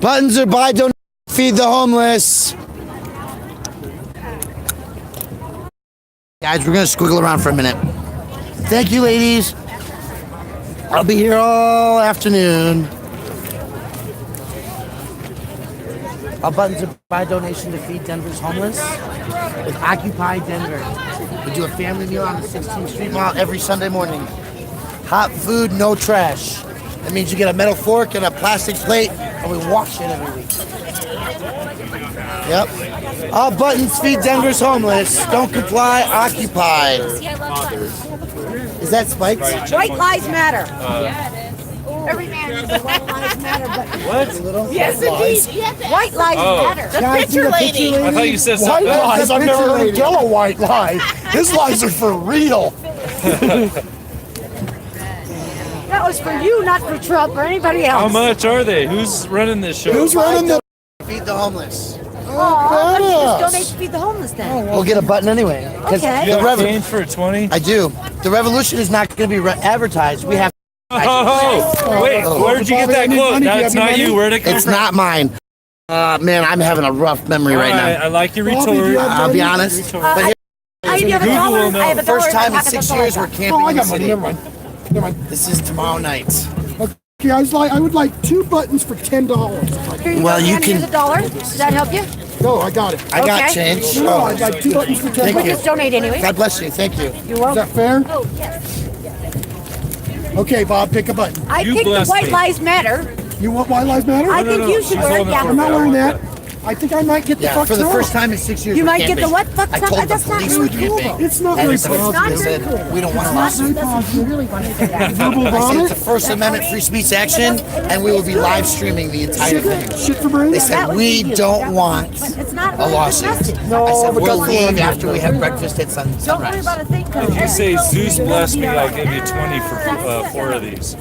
buttons are by donation to feed the homeless. Guys, we're gonna squiggle around for a minute. Thank you, ladies. I'll be here all afternoon. I'll button to buy donation to feed Denver's homeless with Occupy Denver. We do a family meal on the 16th Street Mall every Sunday morning. Hot food, no trash. That means you get a metal fork and a plastic plate, and we wash it every week. Yep. All buttons feed Denver's homeless. Don't comply, occupy. Is that spikes? White lives matter. Every man needs a white lives matter button. What? Yes, indeed. White lives matter. Can I see the picture lady? I thought you said White something else. lies. I've never heard him tell a white lie. His lies are for real. That was for you, not for Trump or anybody else. How much are they? Who's running this show? Who's running the? Feed the homeless. Why don't you just Badass. donate to feed the homeless then? We'll get a button anyway. 'Cause Okay. You The have rev- change for a 20? I do. The revolution is not going to be advertised. We have. Oh, wait, where'd you get Bobby, I that need quote? money. Do you That's have not any you. money? Where'd it come It's from? not mine. Man, I'm having a rough memory right Alright, now. I like your Bobby, do you retort. have I'll be money? honest. But here, I have a Google dollar. will know. I have a dollar. first time in pocket, 6 that's all I years we're got. camping Oh, I in the got money. city. Never mind. Never mind. This is tomorrow night. Okay, I would like 2 buttons for $10. Here you Well, go, you man. can- Here's a dollar. Does that help you? No, I got it. I got Okay. change. No, Oh, I'd like 2 buttons for $10. Thank you. Just donate anyway. God bless you. Thank you. You're Is welcome. that fair? Oh, yes. Okay, Bob, pick a button. I You picked the bless White me. Lives Matter. You want White Lives Matter? I think you should wear it. I'm Yeah. not wearing that. I think I might get the Yeah, fuck for the off. first time in 6 years. You we're might get the camping. what? Fuck I some- told the that's not police really we're cool, camping. though. It's not And very it's the first positive. they said, we don't want to Not lawsuit. very positive. You really want to do that. Verbal I said vomit? it's a First Amendment free speech action, and we will be live streaming the entire thing. Shit for brains? They That said would we be you. don't That- want but it's not a really lawsuit. disgusting. No, I said but we'll that's leave the after we have breakfast at Don't worry sunrise. about a thing. If you say Zeus bless me, I'll give you 20 for 4 of these.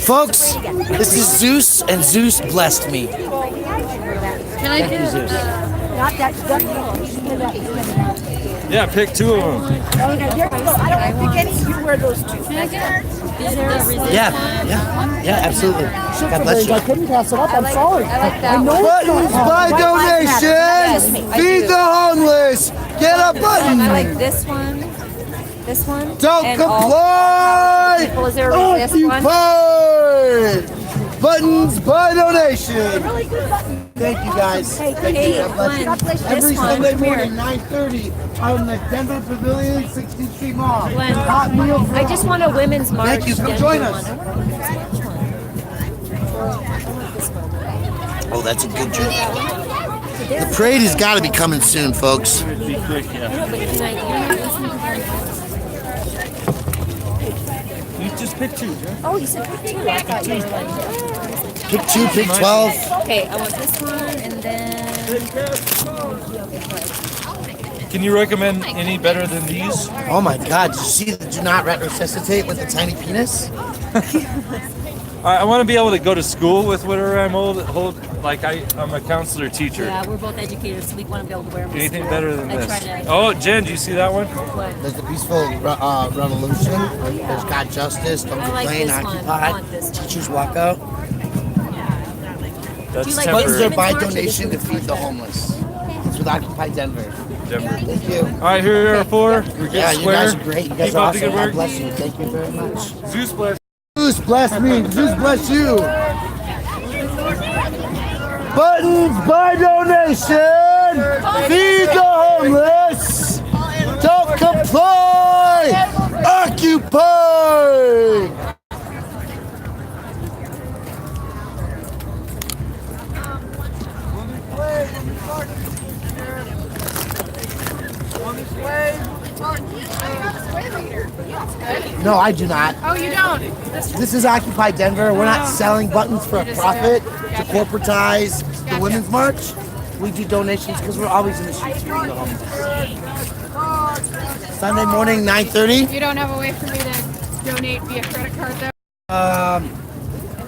Folks, this is Zeus, and Zeus blessed me. Can I do Not that. Yeah, pick 2 of them. Oh, no, there you go. I don't want to pick any. You wear those two. Can I get is there a resistance? Yeah, absolutely. Shit God for bless brains. you. I couldn't pass it up. I'm sorry. I like that I know one. it's Buttons not by wrong. donation. Feed the homeless. Get a button. I like this one. This one. Don't and all comply. people. Is there this one? Occupy. Buttons by donation. Really good button. Thank you guys. Thank you. God bless you. God bless you. Every This one, Sunday come here. morning, 9:30, on the Denver Pavilion, 16th Street Mall. Glenn, Hot meal for I just want a women's march. Thank you. Come Denver join one. us. Oh, that's a good joke. The parade has got to be coming soon, folks. But can I You just pick 2. Oh, you said pick two. I thought you were like. Pick 2, pick 12. Okay, I want this one and then Can you recommend any better than these? Oh my God! Did you see the do not resuscitate with the tiny penis? I want to be able to go to school with whatever I'm hold like I'm a counselor teacher. yeah, we're both educators, so we want to be able to wear them. to Anything school. better than I this? try to. Oh, Jen, do you see that one? There's the peaceful revolution. There's God justice. Don't I like complain. this one. I Occupy. want this one. Teachers walk out. That's you like Buttons this are one? temporary. by March or donation to this feed the homeless. It's with Occupy Denver. Denver. Thank you. All right, here are 4. We're good Yeah, you square. guys are great. You guys Keep are up the awesome. good God work. bless you. Thank you very much. Zeus bless. Zeus bless me. Zeus bless you. Buttons by donation. Feed the homeless. Don't comply. Occupy. No, I do not. Oh, you don't? This is Occupy Denver. We're not selling buttons for a profit to corporatize the Women's March. We do donations because we're always in the streets feeding the homeless. Sunday morning, 9:30. You don't have a way for me to donate via credit card, though?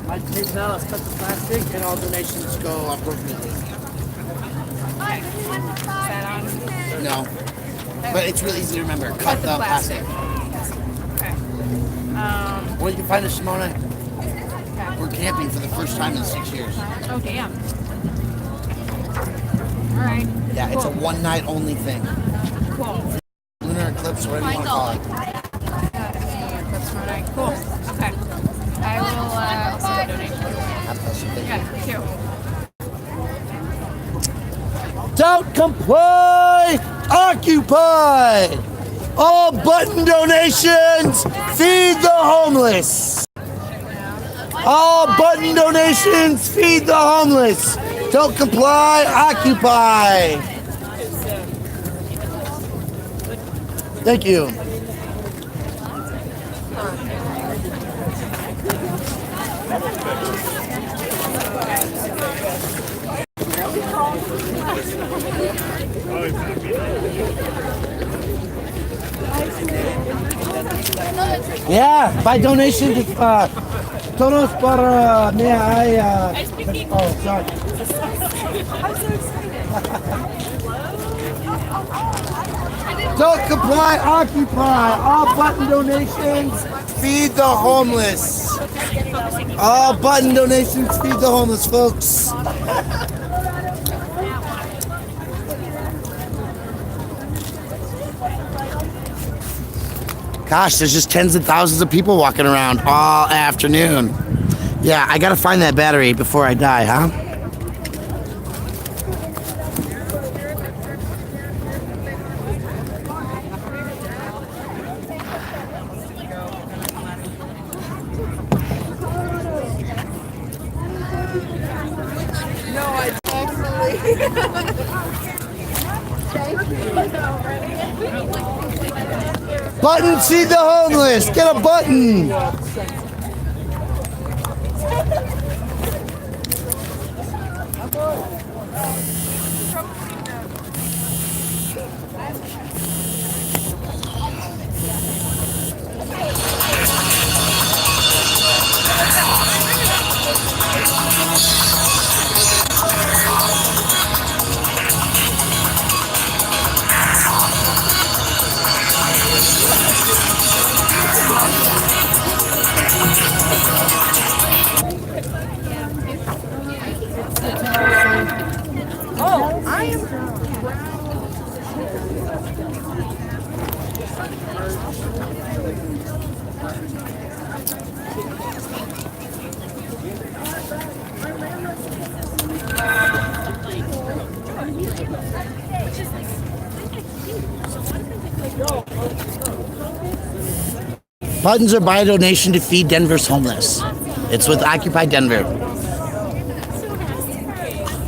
My PayPal is cut the plastic and all donations go appropriately. No. But it's really easy to remember. Cut the plastic. Okay. Well, you can find us, Simona. We're camping for the first time in 6 years. Oh, damn. All right. Yeah, it's a one-night only thing. Cool. Lunar eclipse, whatever you want to call it. Don't comply, occupy. All button donations, feed the homeless. All button donations, feed the homeless. Don't comply, occupy. Thank you. Yeah, by donation to todos para me oh, sorry. Don't comply, occupy. All button donations, feed the homeless. All button donations, feed the homeless, folks. Gosh, there's just tens of thousands of people walking around all afternoon. Yeah, I gotta find that battery before I die, huh? Button, feed the homeless. Get a button. Buttons are by donation to feed Denver's homeless. It's with Occupy Denver.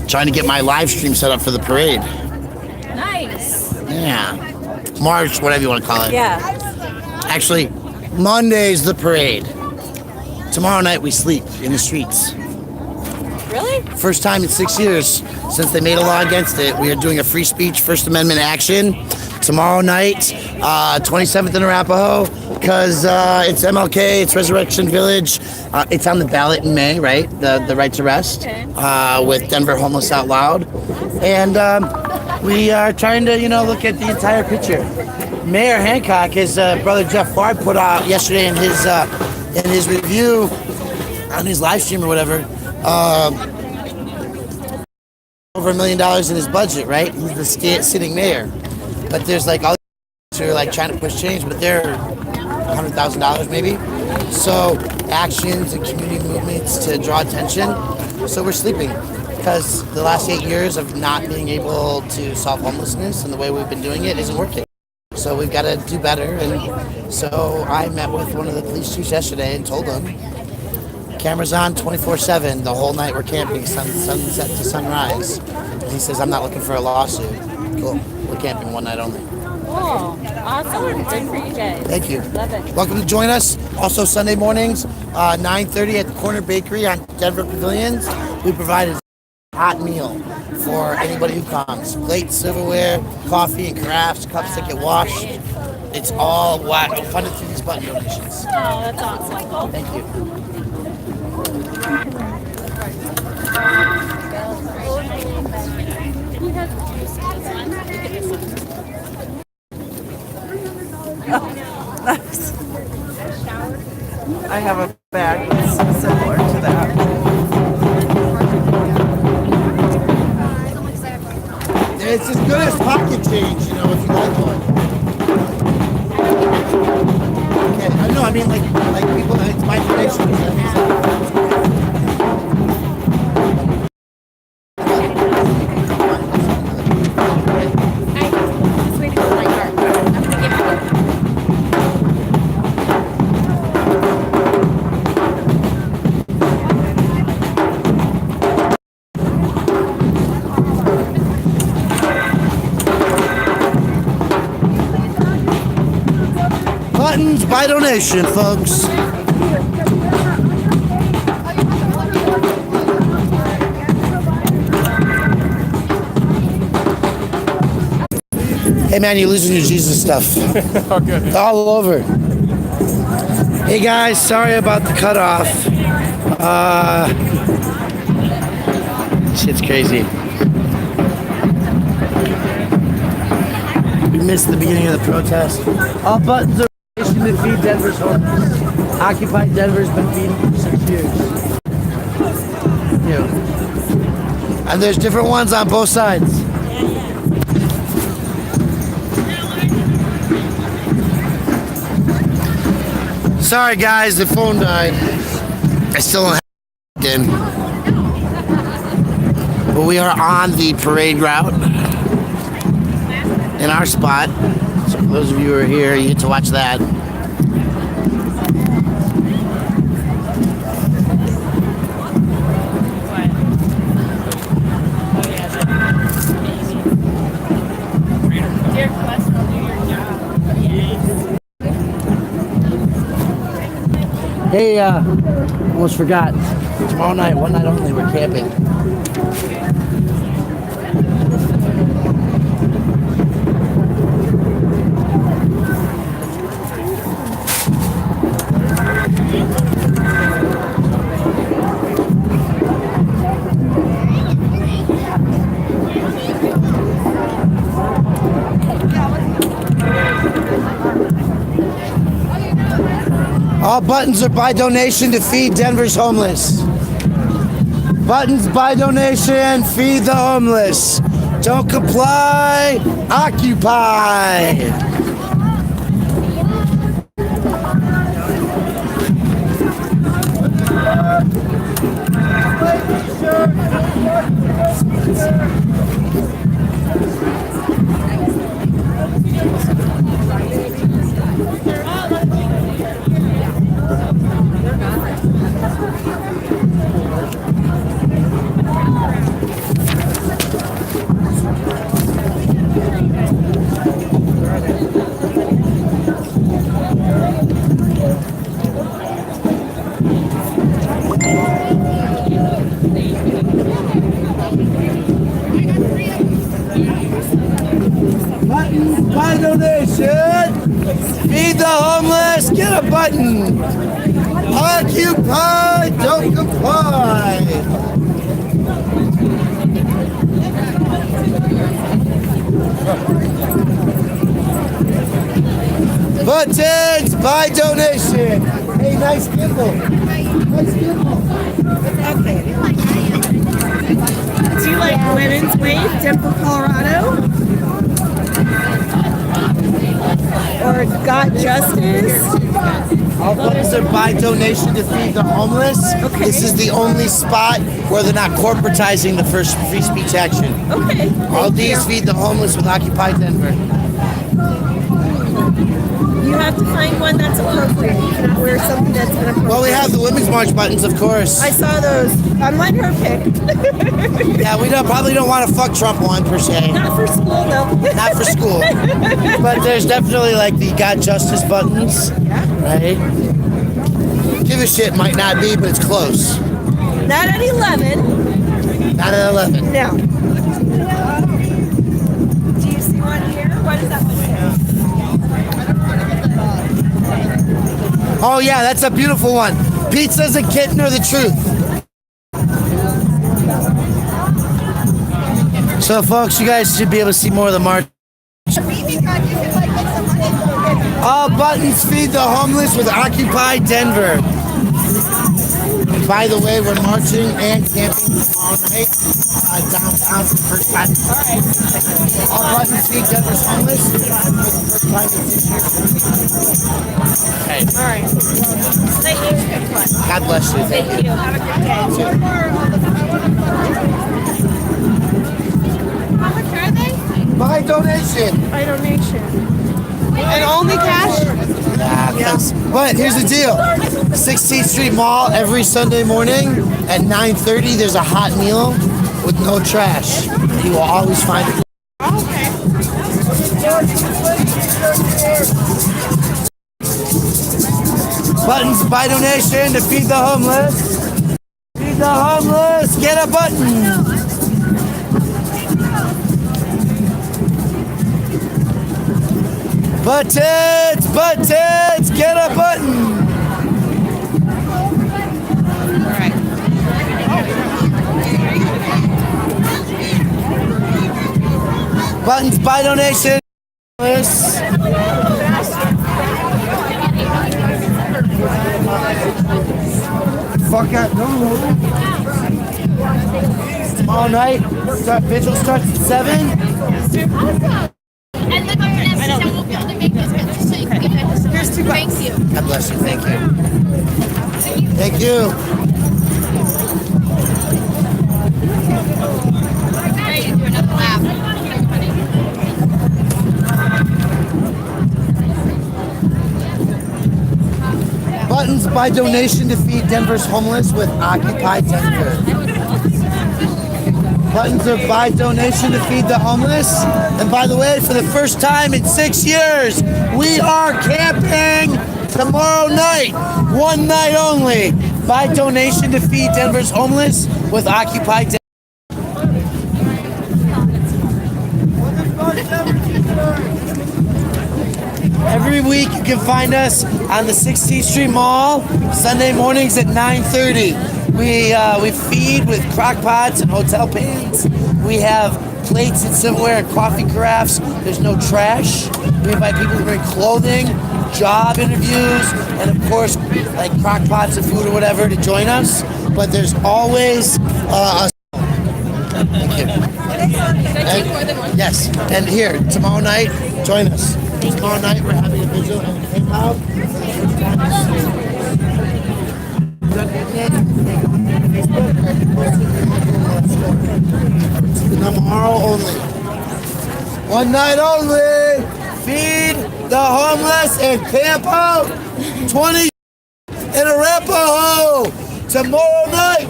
Trying to get my live stream set up for the parade. Nice. Yeah. March, whatever you want to call it. Yeah. Actually, Monday's the parade. Tomorrow night we sleep in the streets. Really? First time in 6 years since they made a law against it. We are doing a free speech First Amendment action tomorrow night, 27th in Arapahoe, because it's MLK, it's Resurrection Village. It's on the ballot in May, right? The right to rest with Denver Homeless Out Loud. And we are trying to, look at the entire picture. Mayor Hancock, his brother Jeff Bard put out yesterday in his review on his live stream or whatever, over $1 million in his budget, right? He's the sitting mayor. But there's like all who are like trying to push change, but they're $100,000 maybe. So actions and community movements to draw attention. So we're sleeping because the last 8 years of not being able to solve homelessness and the way we've been doing it isn't working. So we've got to do better. And so I met with one of the police chiefs yesterday and told him, cameras on 24/7 the whole night we're camping, sunset to sunrise. And he says, I'm not looking for a lawsuit. Cool. We're camping one night only. Cool. Awesome. Good for you guys. Thank you. Love it. Welcome to join us. Also Sunday mornings, 9:30 at the Corner Bakery on Denver Pavilions. We provide a hot meal for anybody who comes. Plates, silverware, coffee and crafts, cups that get washed. It's all funded through these button donations. Oh, that's awesome. Thank you. I have a bag that's similar to that. It's as good as pocket change, if you like one. Okay, I mean like people, it's my donation. Does that make sense? by donation, folks. Hey man, you're losing your Jesus stuff. Okay. All over. Hey guys, sorry about the cutoff. Shit's crazy. We missed the beginning of the protest. All buttons are to feed Denver's homeless. Occupy Denver's been feeding for 6 years. Yeah. And there's different ones on both sides. Sorry guys, the phone died. I still don't have it in. But we are on the parade route in our spot. So for those of you who are here, you get to watch that. Hey, almost forgot. Tomorrow night, one night only, we're camping. All buttons are by donation to feed Denver's homeless. Buttons by donation, feed the homeless. Don't comply, occupy. Buttons by donation. Feed the homeless. Get a button. Occupy. Don't comply. Buttons by donation. Hey, nice gimbal. Nice gimbal. Do you like Women's Wave, Denver, Colorado? Or Got Justice? All buttons are by donation to feed the homeless. Okay. This is the only spot where they're not corporatizing the first free speech action. Okay. All these feed the homeless with Occupy Denver. You have to find one that's appropriate. You cannot wear something that's inappropriate. Well, we have the Women's March buttons, of course. I saw those. I'm letting her pick. Yeah, we probably don't want to fuck Trump one per se. Not for school, though. Not for school. But there's definitely like the Got Justice buttons. Right? Give a shit might not be, but it's close. Not at 11. Not at 11. No. Do you see one here? What is that one say? Oh yeah, that's a beautiful one. Pizza's a kitten or the truth. So folks, you guys should be able to see more of the march. All buttons feed the homeless with Occupy Denver. And by the way, we're marching and camping all night downtown for the first time. All buttons feed Denver's homeless for the first time this year. Okay. All right. Thank you. God bless you. Thank you. Have a good day. How much are they? By donation. By donation. And only cash? Yes. But here's the deal. 16th Street Mall every Sunday morning at 9:30 there's a hot meal with no trash. You will always find it. Okay. Buttons by donation to feed the homeless. Feed the homeless. Get a button. Buttons, get a button. Buttons by donation. Fuck out, no. Tomorrow night, vigil starts at 7. And then I won't be able to make this picture, so you can give it to someone. Here's $2. Thank you. God bless you. Thank you. Thank you. Ready to do another lap. Buttons by donation to feed Denver's homeless with Occupy Denver. Buttons are by donation to feed the homeless. And by the way, for the first time in 6 years, we are camping tomorrow night. One night only. By donation to feed Denver's homeless with Occupy Denver. Every week you can find us on the 16th Street Mall, Sunday mornings at 9:30. We feed with crock pots and hotel pans. We have plates and silverware and coffee carafes. There's no trash. We invite people to bring clothing, job interviews, and of course, like crock pots of food or whatever to join us. But there's always a... Thank you. And, yes, and here, tomorrow night, join us. Tomorrow night we're having a vigil and a hangout. Tomorrow only. One night only. Feed the homeless and camp out 20 in Arapahoe. Tomorrow night,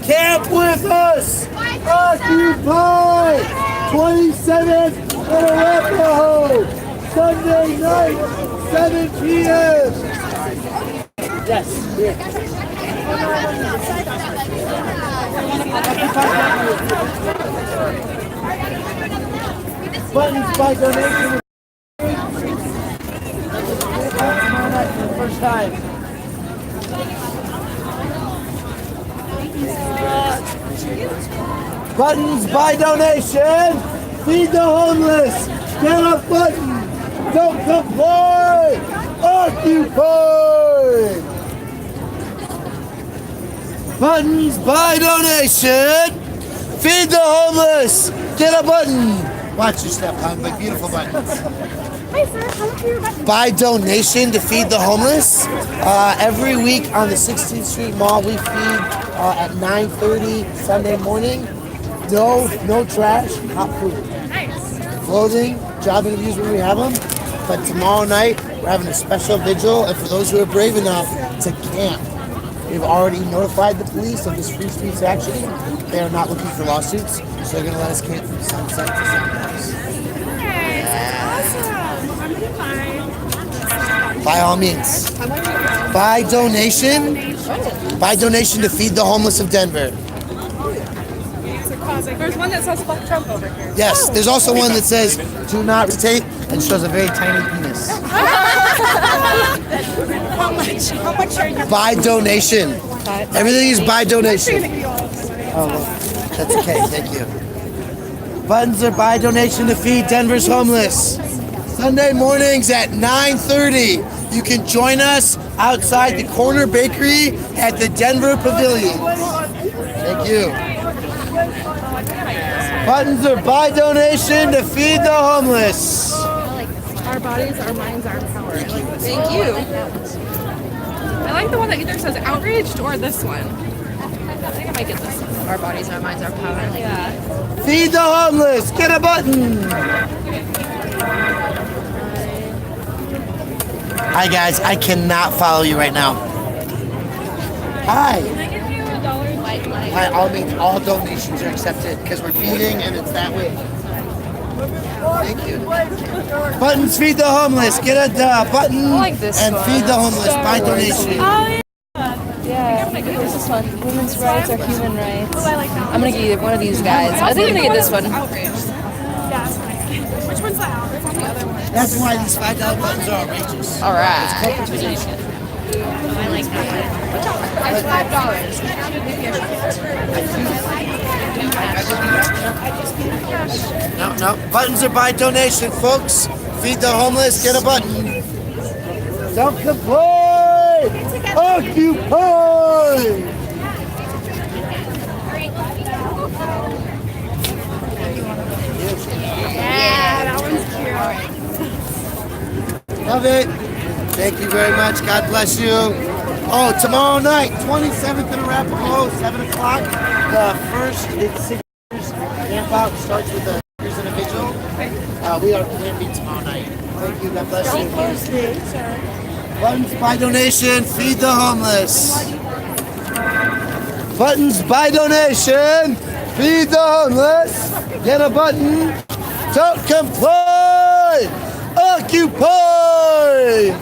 camp with us. Occupy 27th in Arapahoe. Sunday night, 7 p.m. Yes. Here. Buttons by donation. Tomorrow night for the first time. Buttons by donation. Feed the homeless. Get a button. Don't comply! Occupy! Buttons by donation. Feed the homeless. Get a button. Watch your step, hon, but beautiful buttons. Hi, sir. How much are your buttons? By donation to feed the homeless. Every week on the 16th Street Mall, we feed at 9:30 Sunday morning. No trash, hot food. Nice. Clothing, job interviews when we have them. But tomorrow night, we're having a special vigil, and for those who are brave enough to camp, we've already notified the police of this free speech action. They are not looking for lawsuits, so they're going to let us camp from sunset to sunrise. Awesome. By all means. By donation to feed the homeless of Denver. There's one that says fuck Trump over here. Yes, there's also one that says do not rotate and shows a very tiny penis. How much are you? By donation. Everything is by donation. Oh, well, that's okay. Thank you. Buttons are by donation to feed Denver's homeless. Sunday mornings at 9:30. You can join us outside the corner bakery at the Denver Pavilion. Thank you. Buttons are by donation to feed the homeless. Our bodies, our minds, our power. Thank you. I like the one that either says outraged or this one. I think I might get this one. Our bodies, our minds, our power. I like that. Feed the homeless. Get a button. Hi guys, I cannot follow you right now. Hi. By all means, all donations are accepted because we're feeding and it's that way. Thank you. Buttons feed the homeless. Get a button like this and one. feed the homeless. Buy donation. Yeah, this is fun. Women's rights are human rights. Oh, I like that. I'm gonna get either one of these guys. I think I'm gonna get this one. Which one's that? It's on the other one. That's why these $5 buttons are outrageous. All right. I like that one. It's $5. No. Buttons are by donation, folks. Feed the homeless. Get a button. Don't complain. Occupy. Yeah, that one's cute. Love it. Thank you very much. God bless you. Oh, tomorrow night, 27th in Arapahoe, 7 o'clock. The first six camp out starts with the here's an individual. We are camping tomorrow night. Thank you. God bless you. Buttons by donation. Feed the homeless. Buttons by donation. Feed the homeless. Get a button. Don't complain. Occupy.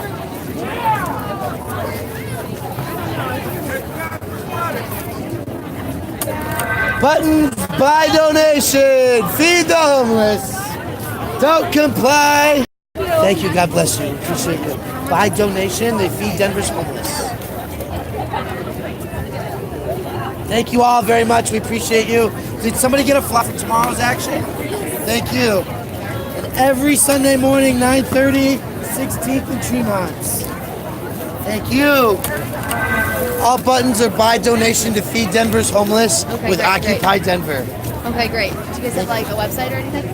Buttons by donation. Feed the homeless. Don't comply. Thank you. God bless you. Appreciate it. By donation, they feed Denver's homeless. Thank you all very much. We appreciate you. Did somebody get a flyer for tomorrow's action? Thank you. And every Sunday morning, 9:30, 16th and Tremont. Thank you. All buttons are by donation to feed Denver's homeless with great, Occupy Denver. Okay, great. Do you guys have like a website or anything?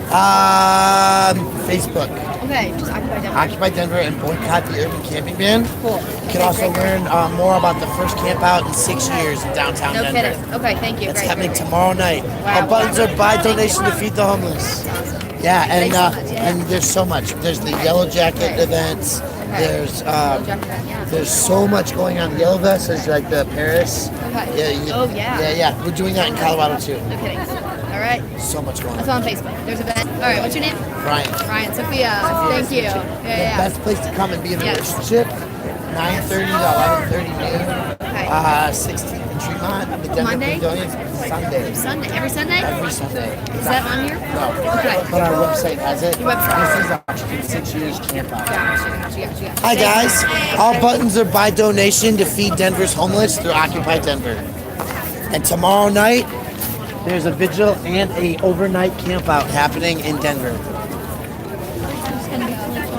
Facebook. Okay, just Occupy Denver. Occupy Denver and boycott the urban camping ban. Cool. You can also learn more about the first camp out in 6 years in downtown No Denver. kidding. Okay, thank you. It's Great, happening great, great. tomorrow night. All buttons are by donation to feed the homeless. Yeah, and Thanks so much, yeah. and there's so much. There's the Yellow Jacket events. There's so much going on. Yellow Vest is like the Paris. Okay. Yeah. We're doing that in Colorado too. No kidding. All right. So much going That's on. on Facebook. There's a event. All right, what's your name? Brian. Ryan. Sophia. Thank you. The Yeah. best place to come and be in a Yes. relationship. 9:30 to 11:30 noon. Okay. 16th and Tremont. The Denver Monday? Pavilion. Sunday. Sunday. Every Sunday? Every Sunday. Is that on here? No. Okay. But our website has it. Your website. This is our 6 years camp out. Gotcha. Hi guys. All buttons are by donation to feed Denver's homeless through Occupy Denver. And tomorrow night, there's a vigil and a overnight camp out happening in Denver.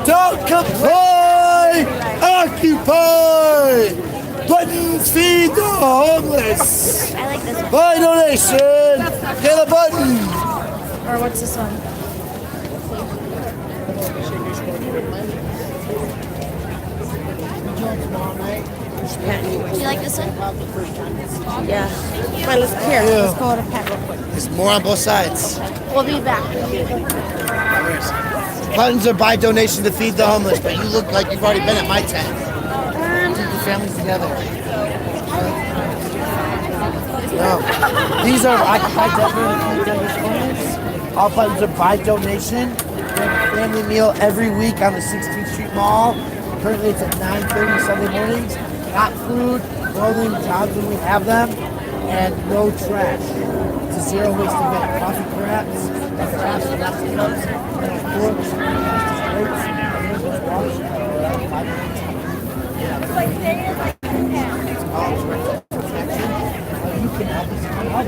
Don't comply! Occupy! Buttons feed the homeless! I like this one. By donation, get a button! Or what's this one? Do you like this one? Yeah. Well, let's call it a pack real quick. There's more on both sides. We'll be back. Buttons are by donation to feed the homeless, but you look like you've already been at my tent. Keep your families together. No. These are Occupy Denver to feed Denver's homeless. All buttons are by donation. We have a family meal every week on the 16th Street Mall. Currently it's at 9:30 Sunday mornings. Hot food, clothing, jobs when we have them, and no trash. It's a zero waste event. Coffee crafts, crafts, plastic cups, forks, plastic plates, you can help us help us.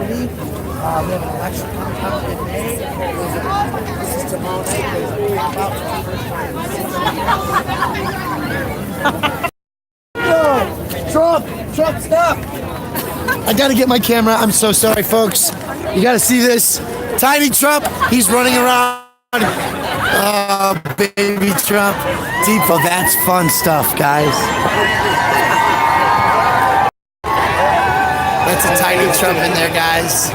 We have an election coming up in May. This is tomorrow night. There's a camp out for the first time. No! Trump, stop! I gotta get my camera. I'm so sorry, folks. You gotta see this. Tiny Trump, he's running around. Oh, baby Trump. Depot, that's fun stuff, guys. That's a tiny Trump in there, guys.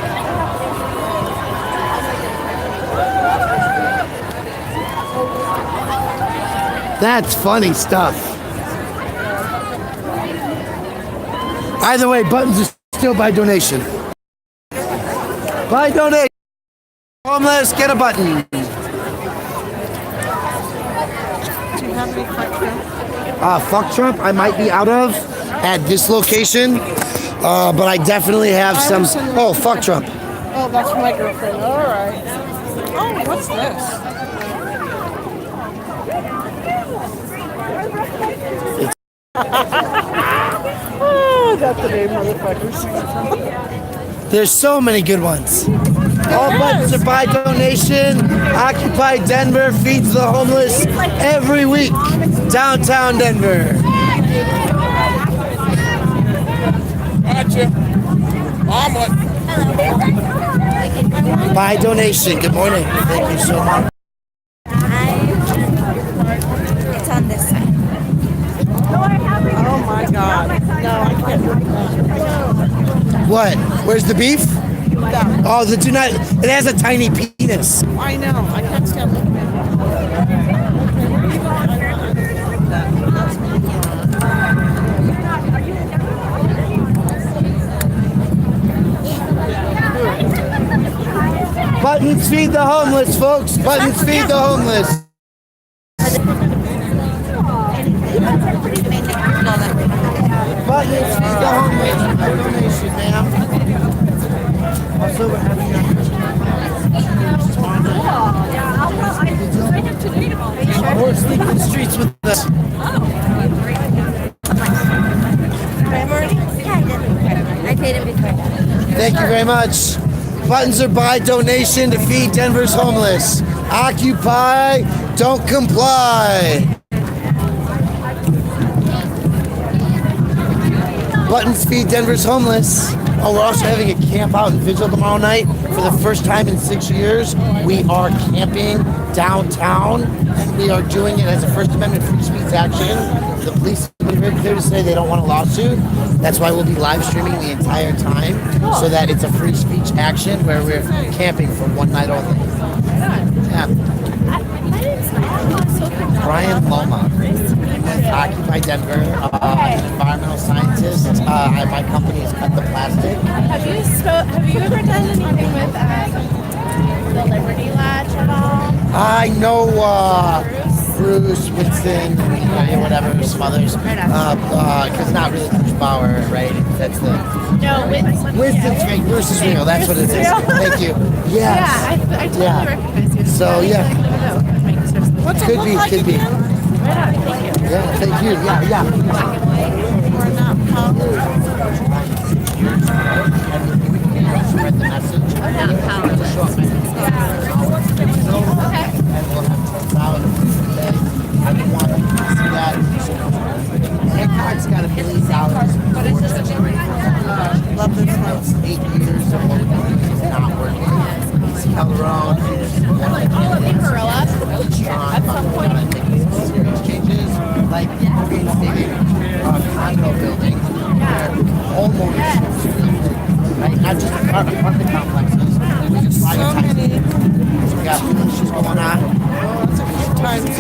That's funny stuff. Either way, buttons are still by donation. By donation. Homeless, get a button. Do you have any fuck Trump? Fuck Trump, I might be out of at this location, but I definitely have some. Oh, fuck Trump. Oh, that's my girlfriend. All right. Oh, what's this? Oh, that's the name, motherfuckers. There's so many good ones. All buttons are by donation. Occupy Denver feeds the homeless every week. Downtown Denver. Gotcha. Omelet. By donation. Good morning. Thank you so much. It's on this side. Oh my God. No, I can't drink that. What? Where's the beef? That. Oh, the do not. It has a tiny penis. I know. I can't stand looking at Buttons feed the homeless, folks. Buttons feed the homeless. Buttons feed the homeless. A donation, ma'am. Also, we're having or sleep in the streets with us. I paid him before that. Thank you very much. Buttons are by donation to feed Denver's homeless. Occupy, don't comply. Buttons feed Denver's homeless. Oh, we're also having a camp out in Vigil tomorrow night. For the first time in 6 years, we are camping downtown, and we are doing it as a First Amendment free speech action. The police have been very clear to say they don't want a lawsuit. That's why we'll be live streaming the entire time, so that it's a free speech action where we're camping for one night only. Yeah. Brian Loma with Occupy Denver, an environmental scientist. My company has cut the plastic. Have you ever done anything with the Liberty Lodge at all? I know Bruce, Winston, whatever, some others. Because not really Bruce Bauer, right? That's the. No, Winston's fake, Bruce is real. That's what it is. Thank you. Yes. Yeah, I totally recognize you. So, yeah. What's it Could look be, like could be. again? Yeah, thank you. Yeah. We're not punk. Spread the message. And we'll have 10,000 today. I don't want to see that. Hancock's got $1 million. Love this one. 8 years of what we're doing is not working. It's Calderon. At some point, serious changes, like reinstating condo building, where homeowners, right? Not just apartment complexes. We just So many. we got issues going on. It's a good time to.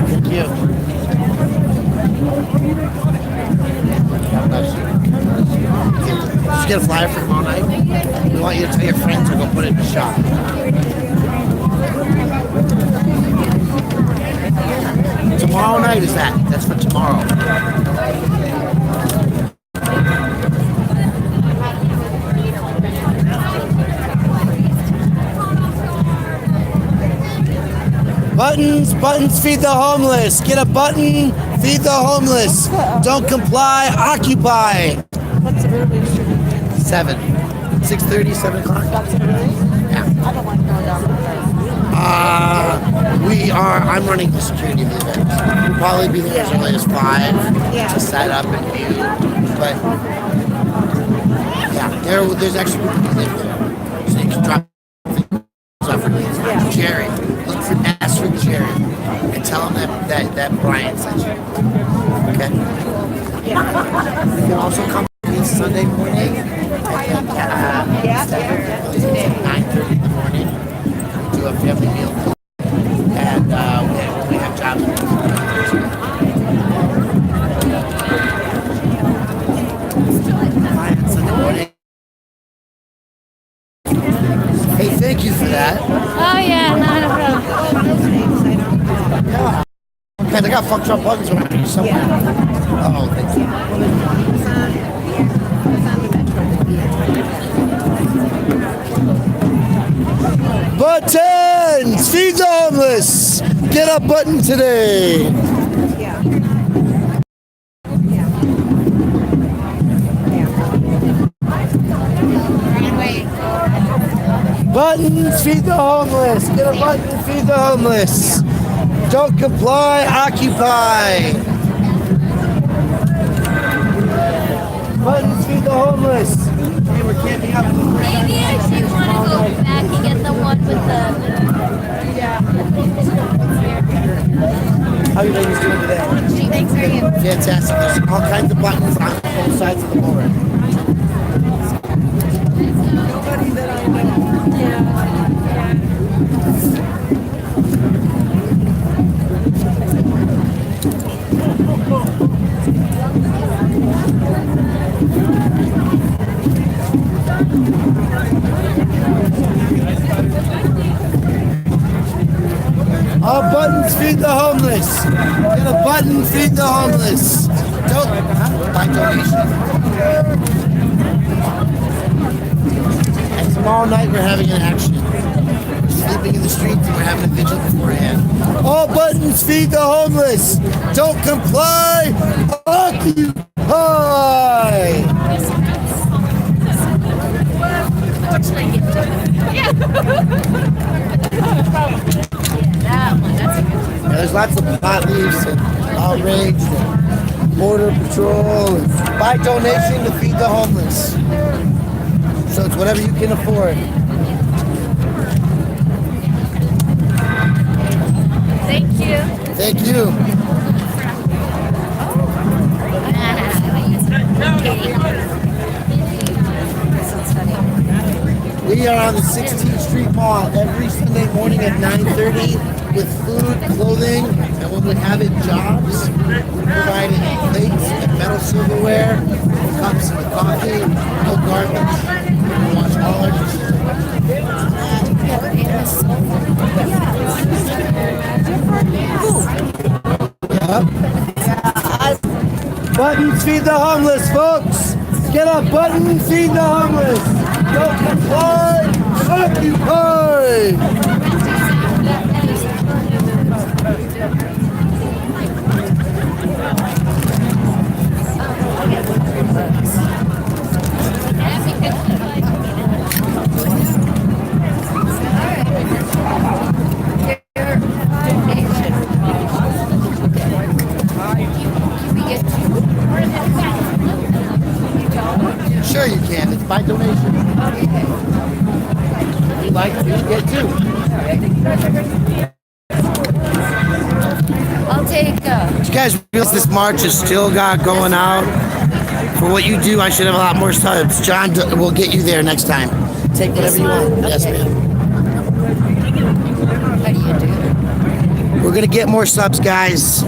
Thank you. God bless you. Just get a flyer for tomorrow night. We want you to tell your friends to go put it in the shop. Tomorrow night is that. That's for tomorrow. Buttons feed the homeless. Get a button, feed the homeless. Don't comply, occupy. What's the earliest you're going to do? 7. 6:30, 7 o'clock. That's early? Yeah. I don't like going down the I'm running the security of the event. We'll probably be there as early as 5 to set up and view. But yeah, there's extra people who live there. So you can drop things off for Jerry. Look for ask for Jerry and tell him that Brian sent you. Okay? You can also come this Sunday morning at 9:30 in the morning. Do a family meal. And we have jobs. Sunday morning. Guys, I got fucked up buttons around here somewhere. Oh, thank you. Buttons! Feed the homeless! Get a button today! Buttons, feed the homeless. Get a button, feed the homeless. Don't comply, occupy. Buttons, feed the homeless. Hey, we're camping out. Maybe I actually want to go back and get the one with the. How are you ladies doing today? Thanks for you. Fantastic. There's all kinds of buttons on both sides of the board. Nobody that I know. All buttons, feed the homeless. Get a button, feed the homeless. Don't buy donation. And tomorrow night we're having an action. We're sleeping in the streets and we're having a vigil beforehand. All buttons, feed the homeless. Don't comply, occupy. Yeah, there's lots of pot leaves and outrage and border patrol and buy donation to feed the homeless. So it's whatever you can afford. Thank you. Thank you. We are on the 16th Street Mall every Sunday morning at 9:30 with food, clothing, and when we have it, jobs. We're providing plates and metal silverware, cups and coffee, no garbage. We wash all our dishes. Buttons, feed the homeless, folks. Get a button, feed the homeless. Don't comply, occupy. Sure you can. It's by donation. If you like to, you get two. I'll take. You guys realize this march has still got going out? For what you do, I should have a lot more subs. John will get you there next time. Take whatever you want. Yes, ma'am. How do you do? We're gonna get more subs, guys.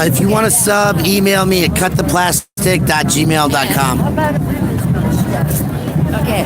If you want to sub, email me at cuttheplastic.gmail.com. Okay.